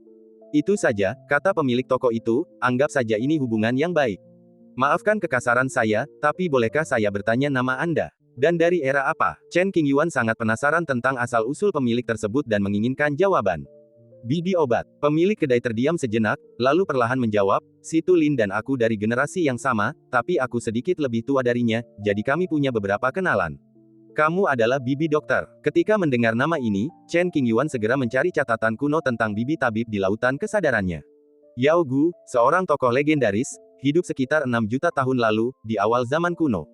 Itu saja, kata pemilik toko itu, anggap saja ini hubungan yang baik. Maafkan kekasaran saya, tapi bolehkah saya bertanya nama Anda? Dan dari era apa? Chen Qingyuan sangat penasaran tentang asal-usul pemilik tersebut dan menginginkan jawaban. Bibi obat. Pemilik kedai terdiam sejenak, lalu perlahan menjawab, si Tulin dan aku dari generasi yang sama, tapi aku sedikit lebih tua darinya, jadi kami punya beberapa kenalan. Kamu adalah Bibi Dokter. Ketika mendengar nama ini, Chen Qingyuan segera mencari catatan kuno tentang Bibi Tabib di lautan kesadarannya. Yao Gu, seorang tokoh legendaris, hidup sekitar 6 juta tahun lalu, di awal zaman kuno.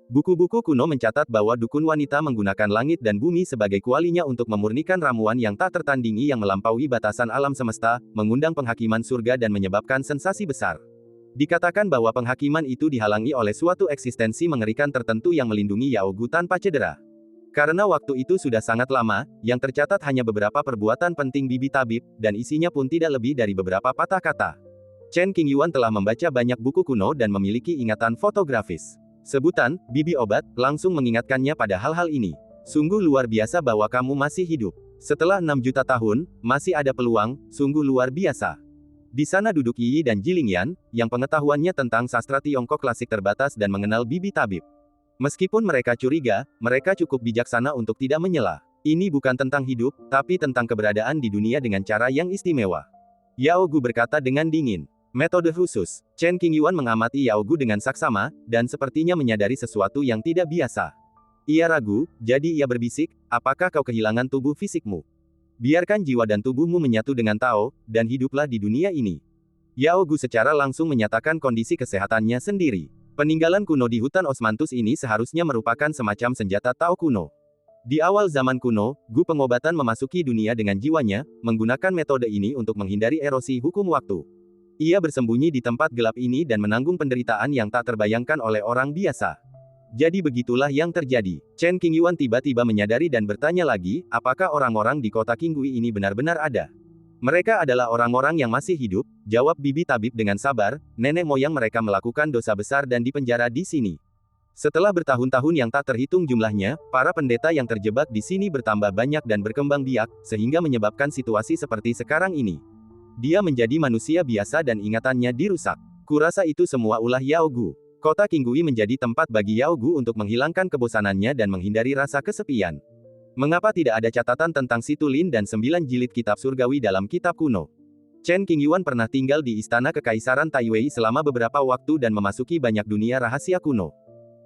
Buku-buku kuno mencatat bahwa dukun wanita menggunakan langit dan bumi sebagai kualinya untuk memurnikan ramuan yang tak tertandingi yang melampaui batasan alam semesta, mengundang penghakiman surga dan menyebabkan sensasi besar. Dikatakan bahwa penghakiman itu dihalangi oleh suatu eksistensi mengerikan tertentu yang melindungi Yao Gu tanpa cedera. Karena waktu itu sudah sangat lama, yang tercatat hanya beberapa perbuatan penting Bibi Tabib, dan isinya pun tidak lebih dari beberapa patah kata. Chen Qingyuan telah membaca banyak buku kuno dan memiliki ingatan fotografis. Sebutan, Bibi Obat, langsung mengingatkannya pada hal-hal ini. Sungguh luar biasa bahwa kamu masih hidup. Setelah 6 juta tahun, masih ada peluang, sungguh luar biasa. Di sana duduk Yi Yi dan Ji Lingyan, yang pengetahuannya tentang sastra Tiongkok klasik terbatas dan mengenal Bibi Tabib. Meskipun mereka curiga, mereka cukup bijaksana untuk tidak menyela. Ini bukan tentang hidup, tapi tentang keberadaan di dunia dengan cara yang istimewa. Yao Gu berkata dengan dingin. Metode khusus. Chen Qingyuan mengamati Yao Gu dengan saksama, dan sepertinya menyadari sesuatu yang tidak biasa. Ia ragu, jadi ia berbisik, apakah kau kehilangan tubuh fisikmu? Biarkan jiwa dan tubuhmu menyatu dengan Tao, dan hiduplah di dunia ini. Yao Gu secara langsung menyatakan kondisi kesehatannya sendiri. Peninggalan kuno di hutan Osmanthus ini seharusnya merupakan semacam senjata Tao kuno. Di awal zaman kuno, Gu pengobatan memasuki dunia dengan jiwanya, menggunakan metode ini untuk menghindari erosi hukum waktu. Ia bersembunyi di tempat gelap ini dan menanggung penderitaan yang tak terbayangkan oleh orang biasa. Jadi begitulah yang terjadi. Chen Qingyuan tiba-tiba menyadari dan bertanya lagi, apakah orang-orang di kota Qinggui ini benar-benar ada? Mereka adalah orang-orang yang masih hidup, jawab bibi tabib dengan sabar, nenek moyang mereka melakukan dosa besar dan dipenjara di sini. Setelah bertahun-tahun yang tak terhitung jumlahnya, para pendeta yang terjebak di sini bertambah banyak dan berkembang biak, sehingga menyebabkan situasi seperti sekarang ini. Dia menjadi manusia biasa dan ingatannya dirusak. Kurasa itu semua ulah Yao Gu. Kota Qinggui menjadi tempat bagi Yao Gu untuk menghilangkan kebosanannya dan menghindari rasa kesepian. Mengapa tidak ada catatan tentang Situlin dan 9 jilid kitab surgawi dalam kitab kuno? Chen Qingyuan pernah tinggal di istana kekaisaran Taiwei selama beberapa waktu dan memasuki banyak dunia rahasia kuno.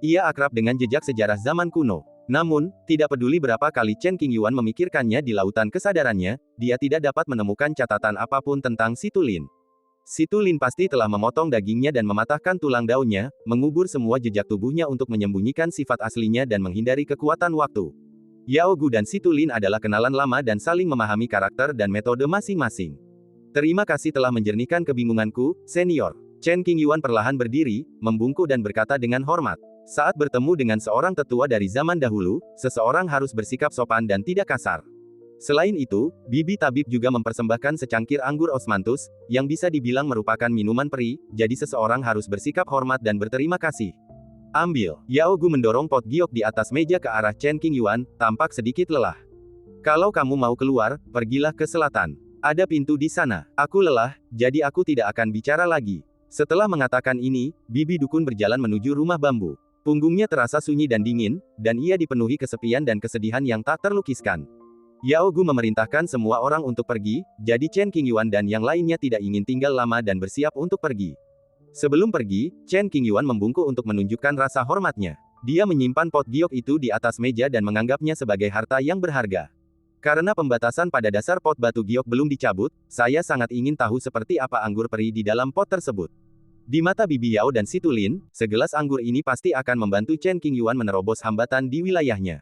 Ia akrab dengan jejak sejarah zaman kuno. Namun, tidak peduli berapa kali Chen Qingyuan memikirkannya di lautan kesadarannya, dia tidak dapat menemukan catatan apapun tentang Situlin. Situlin pasti telah memotong dagingnya dan mematahkan tulang daunnya, mengubur semua jejak tubuhnya untuk menyembunyikan sifat aslinya dan menghindari kekuatan waktu. Yao Gu dan Situlin adalah kenalan lama dan saling memahami karakter dan metode masing-masing. Terima kasih telah menjernihkan kebingunganku, senior. Chen Qingyuan perlahan berdiri, membungkuk dan berkata dengan hormat. Saat bertemu dengan seorang tetua dari zaman dahulu, seseorang harus bersikap sopan dan tidak kasar. Selain itu, bibi tabib juga mempersembahkan secangkir anggur Osmanthus, yang bisa dibilang merupakan minuman peri, jadi seseorang harus bersikap hormat dan berterima kasih. Ambil. Yao Gu mendorong pot giok di atas meja ke arah Chen Qingyuan, tampak sedikit lelah. Kalau kamu mau keluar, pergilah ke selatan. Ada pintu di sana. Aku lelah, jadi aku tidak akan bicara lagi. Setelah mengatakan ini, bibi dukun berjalan menuju rumah bambu. Punggungnya terasa sunyi dan dingin, dan ia dipenuhi kesepian dan kesedihan yang tak terlukiskan. Yao Gu memerintahkan semua orang untuk pergi, jadi Chen Qingyuan dan yang lainnya tidak ingin tinggal lama dan bersiap untuk pergi. Sebelum pergi, Chen Qingyuan membungkuk untuk menunjukkan rasa hormatnya. Dia menyimpan pot giok itu di atas meja dan menganggapnya sebagai harta yang berharga. Karena pembatasan pada dasar pot batu giok belum dicabut, saya sangat ingin tahu seperti apa anggur peri di dalam pot tersebut. Di mata bibi Yao dan Situlin, segelas anggur ini pasti akan membantu Chen Qingyuan menerobos hambatan di wilayahnya.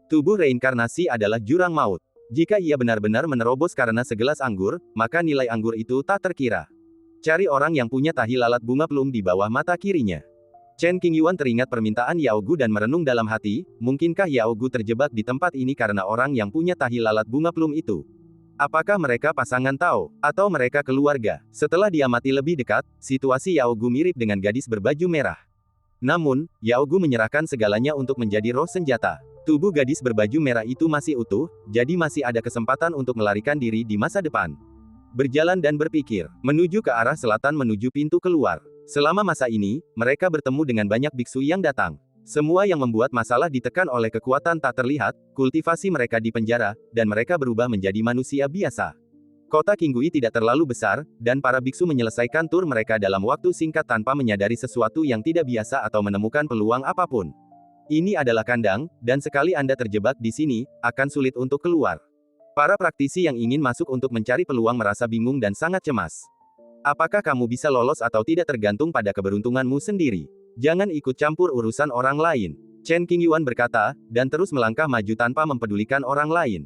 Tubuh reinkarnasi adalah jurang maut. Jika ia benar-benar menerobos karena segelas anggur, maka nilai anggur itu tak terkira. Cari orang yang punya tahi lalat bunga plum di bawah mata kirinya. Chen Qingyuan teringat permintaan Yao Gu dan merenung dalam hati, mungkinkah Yao Gu terjebak di tempat ini karena orang yang punya tahi lalat bunga plum itu? Apakah mereka pasangan Tao, atau mereka keluarga? Setelah diamati lebih dekat, situasi Yao Gu mirip dengan gadis berbaju merah. Namun, Yao Gu menyerahkan segalanya untuk menjadi roh senjata. Tubuh gadis berbaju merah itu masih utuh, jadi masih ada kesempatan untuk melarikan diri di masa depan. Berjalan dan berpikir, menuju ke arah selatan menuju pintu keluar. Selama masa ini, mereka bertemu dengan banyak biksu yang datang. Semua yang membuat masalah ditekan oleh kekuatan tak terlihat, kultivasi mereka di penjara, dan mereka berubah menjadi manusia biasa. Kota Qinggui tidak terlalu besar, dan para biksu menyelesaikan tur mereka dalam waktu singkat tanpa menyadari sesuatu yang tidak biasa atau menemukan peluang apapun. Ini adalah kandang, dan sekali Anda terjebak di sini, akan sulit untuk keluar. Para praktisi yang ingin masuk untuk mencari peluang merasa bingung dan sangat cemas. Apakah kamu bisa lolos atau tidak tergantung pada keberuntunganmu sendiri. Jangan ikut campur urusan orang lain. Chen Qingyuan berkata, dan terus melangkah maju tanpa mempedulikan orang lain.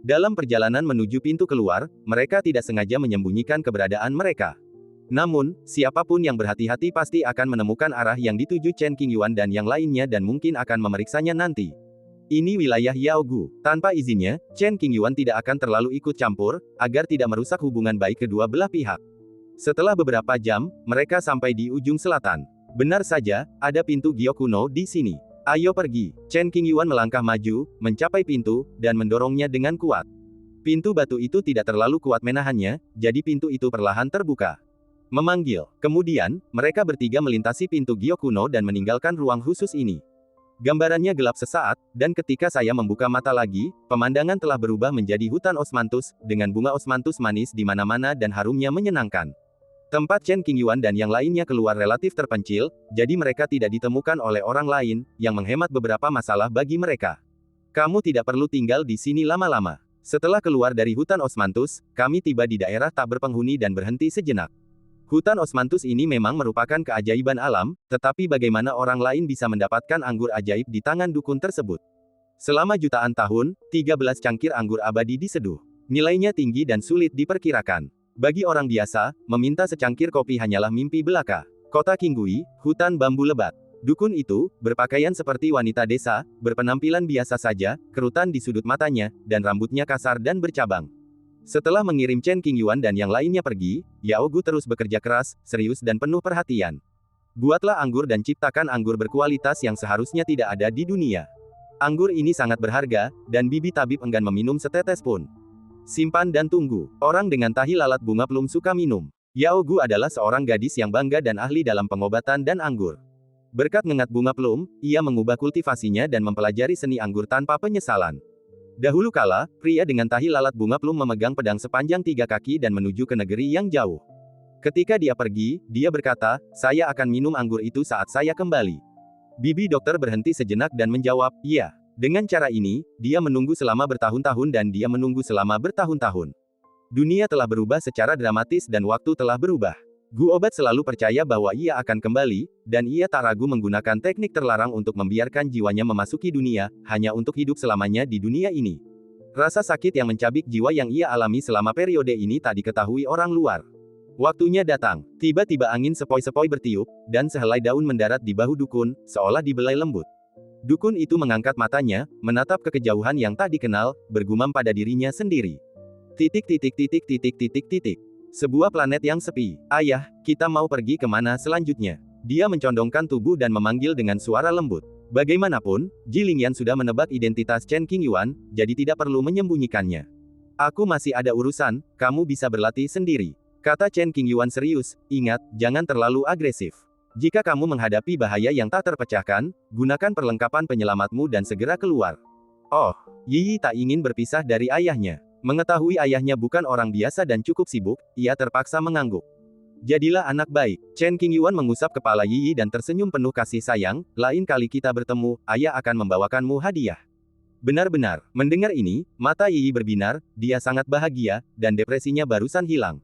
Dalam perjalanan menuju pintu keluar, mereka tidak sengaja menyembunyikan keberadaan mereka. Namun, siapapun yang berhati-hati pasti akan menemukan arah yang dituju Chen Qingyuan dan yang lainnya dan mungkin akan memeriksanya nanti. Ini wilayah Yao Gu. Tanpa izinnya, Chen Qingyuan tidak akan terlalu ikut campur, agar tidak merusak hubungan baik kedua belah pihak. Setelah beberapa jam, mereka sampai di ujung selatan. Benar saja, ada pintu giok kuno di sini. Ayo pergi. Chen Qingyuan melangkah maju, mencapai pintu, dan mendorongnya dengan kuat. Pintu batu itu tidak terlalu kuat menahannya, jadi pintu itu perlahan terbuka. Memanggil. Kemudian, mereka bertiga melintasi pintu giok kuno dan meninggalkan ruang khusus ini. Gambarannya gelap sesaat, dan ketika saya membuka mata lagi, pemandangan telah berubah menjadi hutan Osmanthus, dengan bunga Osmanthus manis di mana-mana dan harumnya menyenangkan. Tempat Chen Qingyuan dan yang lainnya keluar relatif terpencil, jadi mereka tidak ditemukan oleh orang lain, yang menghemat beberapa masalah bagi mereka. Kamu tidak perlu tinggal di sini lama-lama. Setelah keluar dari hutan Osmanthus, kami tiba di daerah tak berpenghuni dan berhenti sejenak. Hutan Osmanthus ini memang merupakan keajaiban alam, tetapi bagaimana orang lain bisa mendapatkan anggur ajaib di tangan dukun tersebut? Selama jutaan tahun, 13 cangkir anggur abadi diseduh. Nilainya tinggi dan sulit diperkirakan. Bagi orang biasa, meminta secangkir kopi hanyalah mimpi belaka. Kota Qinggui, hutan bambu lebat. Dukun itu, berpakaian seperti wanita desa, berpenampilan biasa saja, kerutan di sudut matanya, dan rambutnya kasar dan bercabang. Setelah mengirim Chen Qingyuan dan yang lainnya pergi, Yao Gu terus bekerja keras, serius dan penuh perhatian. Buatlah anggur dan ciptakan anggur berkualitas yang seharusnya tidak ada di dunia. Anggur ini sangat berharga, dan bibi tabib enggan meminum setetes pun. Simpan dan tunggu. Orang dengan tahi lalat bunga plum suka minum. Yao Gu adalah seorang gadis yang bangga dan ahli dalam pengobatan dan anggur. Berkat ngengat bunga plum, ia mengubah kultivasinya dan mempelajari seni anggur tanpa penyesalan. Dahulu kala, pria dengan tahi lalat bunga plum memegang pedang sepanjang 3 kaki dan menuju ke negeri yang jauh. Ketika dia pergi, dia berkata, "Saya akan minum anggur itu saat saya kembali." Bibi dokter berhenti sejenak dan menjawab, "Iya." Dengan cara ini, dia menunggu selama bertahun-tahun dan dia menunggu selama bertahun-tahun. Dunia telah berubah secara dramatis dan waktu telah berubah. Gu Obat selalu percaya bahwa ia akan kembali, dan ia tak ragu menggunakan teknik terlarang untuk membiarkan jiwanya memasuki dunia, hanya untuk hidup selamanya di dunia ini. Rasa sakit yang mencabik jiwa yang ia alami selama periode ini tak diketahui orang luar. Waktunya datang. Tiba-tiba angin sepoi-sepoi bertiup, dan sehelai daun mendarat di bahu dukun, seolah dibelai lembut. Dukun itu mengangkat matanya, menatap ke kejauhan yang tak dikenal, bergumam pada dirinya sendiri. Sebuah planet yang sepi. Ayah, kita mau pergi kemana selanjutnya? Dia mencondongkan tubuh dan memanggil dengan suara lembut. Bagaimanapun, Ji Lingyan sudah menebak identitas Chen Qingyuan, jadi tidak perlu menyembunyikannya. Aku masih ada urusan, kamu bisa berlatih sendiri. Kata Chen Qingyuan serius, ingat, jangan terlalu agresif. Jika kamu menghadapi bahaya yang tak terpecahkan, gunakan perlengkapan penyelamatmu dan segera keluar. Oh, Yi tak ingin berpisah dari ayahnya. Mengetahui ayahnya bukan orang biasa dan cukup sibuk, ia terpaksa mengangguk. Jadilah anak baik. Chen Qingyuan mengusap kepala Yi dan tersenyum penuh kasih sayang, lain kali kita bertemu, ayah akan membawakanmu hadiah. Benar-benar, mendengar ini, mata Yi berbinar, dia sangat bahagia, dan depresinya barusan hilang.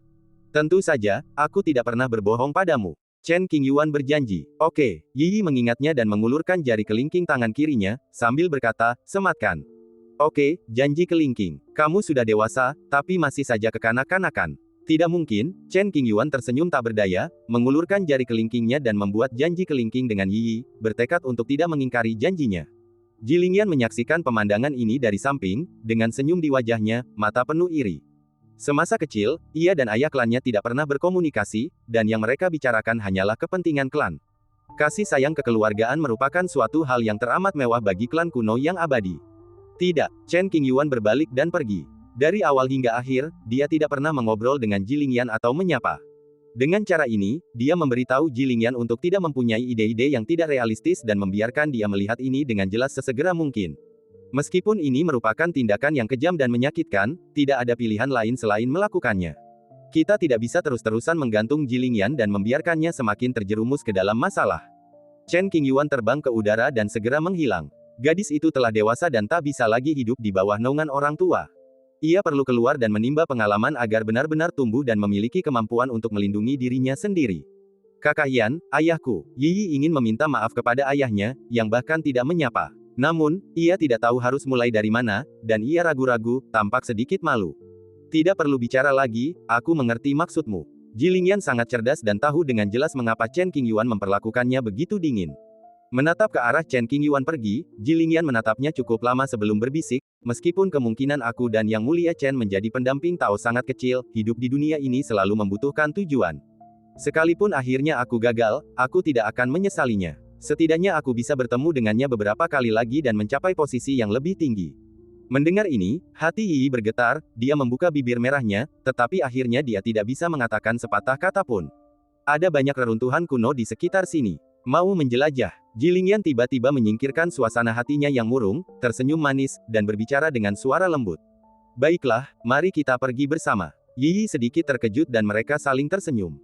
Tentu saja, aku tidak pernah berbohong padamu. Chen Qingyuan berjanji. Oke, Yi mengingatnya dan mengulurkan jari kelingking tangan kirinya, sambil berkata, sematkan. Oke, janji kelingking. Kamu sudah dewasa, tapi masih saja kekanak-kanakan. Tidak mungkin, Chen Qingyuan tersenyum tak berdaya, mengulurkan jari kelingkingnya dan membuat janji kelingking dengan Yi, bertekad untuk tidak mengingkari janjinya. Ji Lingyan menyaksikan pemandangan ini dari samping, dengan senyum di wajahnya, mata penuh iri. Semasa kecil, ia dan ayah klannya tidak pernah berkomunikasi, dan yang mereka bicarakan hanyalah kepentingan klan. Kasih sayang kekeluargaan merupakan suatu hal yang teramat mewah bagi klan kuno yang abadi. Tidak, Chen Qingyuan berbalik dan pergi. Dari awal hingga akhir, dia tidak pernah mengobrol dengan Ji Lingyan atau menyapa. Dengan cara ini, dia memberitahu Ji Lingyan untuk tidak mempunyai ide-ide yang tidak realistis dan membiarkan dia melihat ini dengan jelas sesegera mungkin. Meskipun ini merupakan tindakan yang kejam dan menyakitkan, tidak ada pilihan lain selain melakukannya. Kita tidak bisa terus-terusan menggantung Ji Lingyan dan membiarkannya semakin terjerumus ke dalam masalah. Chen Qingyuan terbang ke udara dan segera menghilang. Gadis itu telah dewasa dan tak bisa lagi hidup di bawah naungan orang tua. Ia perlu keluar dan menimba pengalaman agar benar-benar tumbuh dan memiliki kemampuan untuk melindungi dirinya sendiri. Kakak Yan, ayahku, Yi ingin meminta maaf kepada ayahnya, yang bahkan tidak menyapa. Namun, ia tidak tahu harus mulai dari mana, dan ia ragu-ragu, tampak sedikit malu. Tidak perlu bicara lagi, aku mengerti maksudmu. Ji Lingyan sangat cerdas dan tahu dengan jelas mengapa Chen Qingyuan memperlakukannya begitu dingin. Menatap ke arah Chen Qingyuan pergi, Ji Lingyan menatapnya cukup lama sebelum berbisik, meskipun kemungkinan aku dan Yang Mulia Chen menjadi pendamping Tao sangat kecil, hidup di dunia ini selalu membutuhkan tujuan. Sekalipun akhirnya aku gagal, aku tidak akan menyesalinya. Setidaknya aku bisa bertemu dengannya beberapa kali lagi dan mencapai posisi yang lebih tinggi. Mendengar ini, hati Yi bergetar, dia membuka bibir merahnya, tetapi akhirnya dia tidak bisa mengatakan sepatah kata pun. Ada banyak reruntuhan kuno di sekitar sini. Mau menjelajah. Ji Lingyan tiba-tiba menyingkirkan suasana hatinya yang murung, tersenyum manis, dan berbicara dengan suara lembut. Baiklah, mari kita pergi bersama. Yi sedikit terkejut dan mereka saling tersenyum.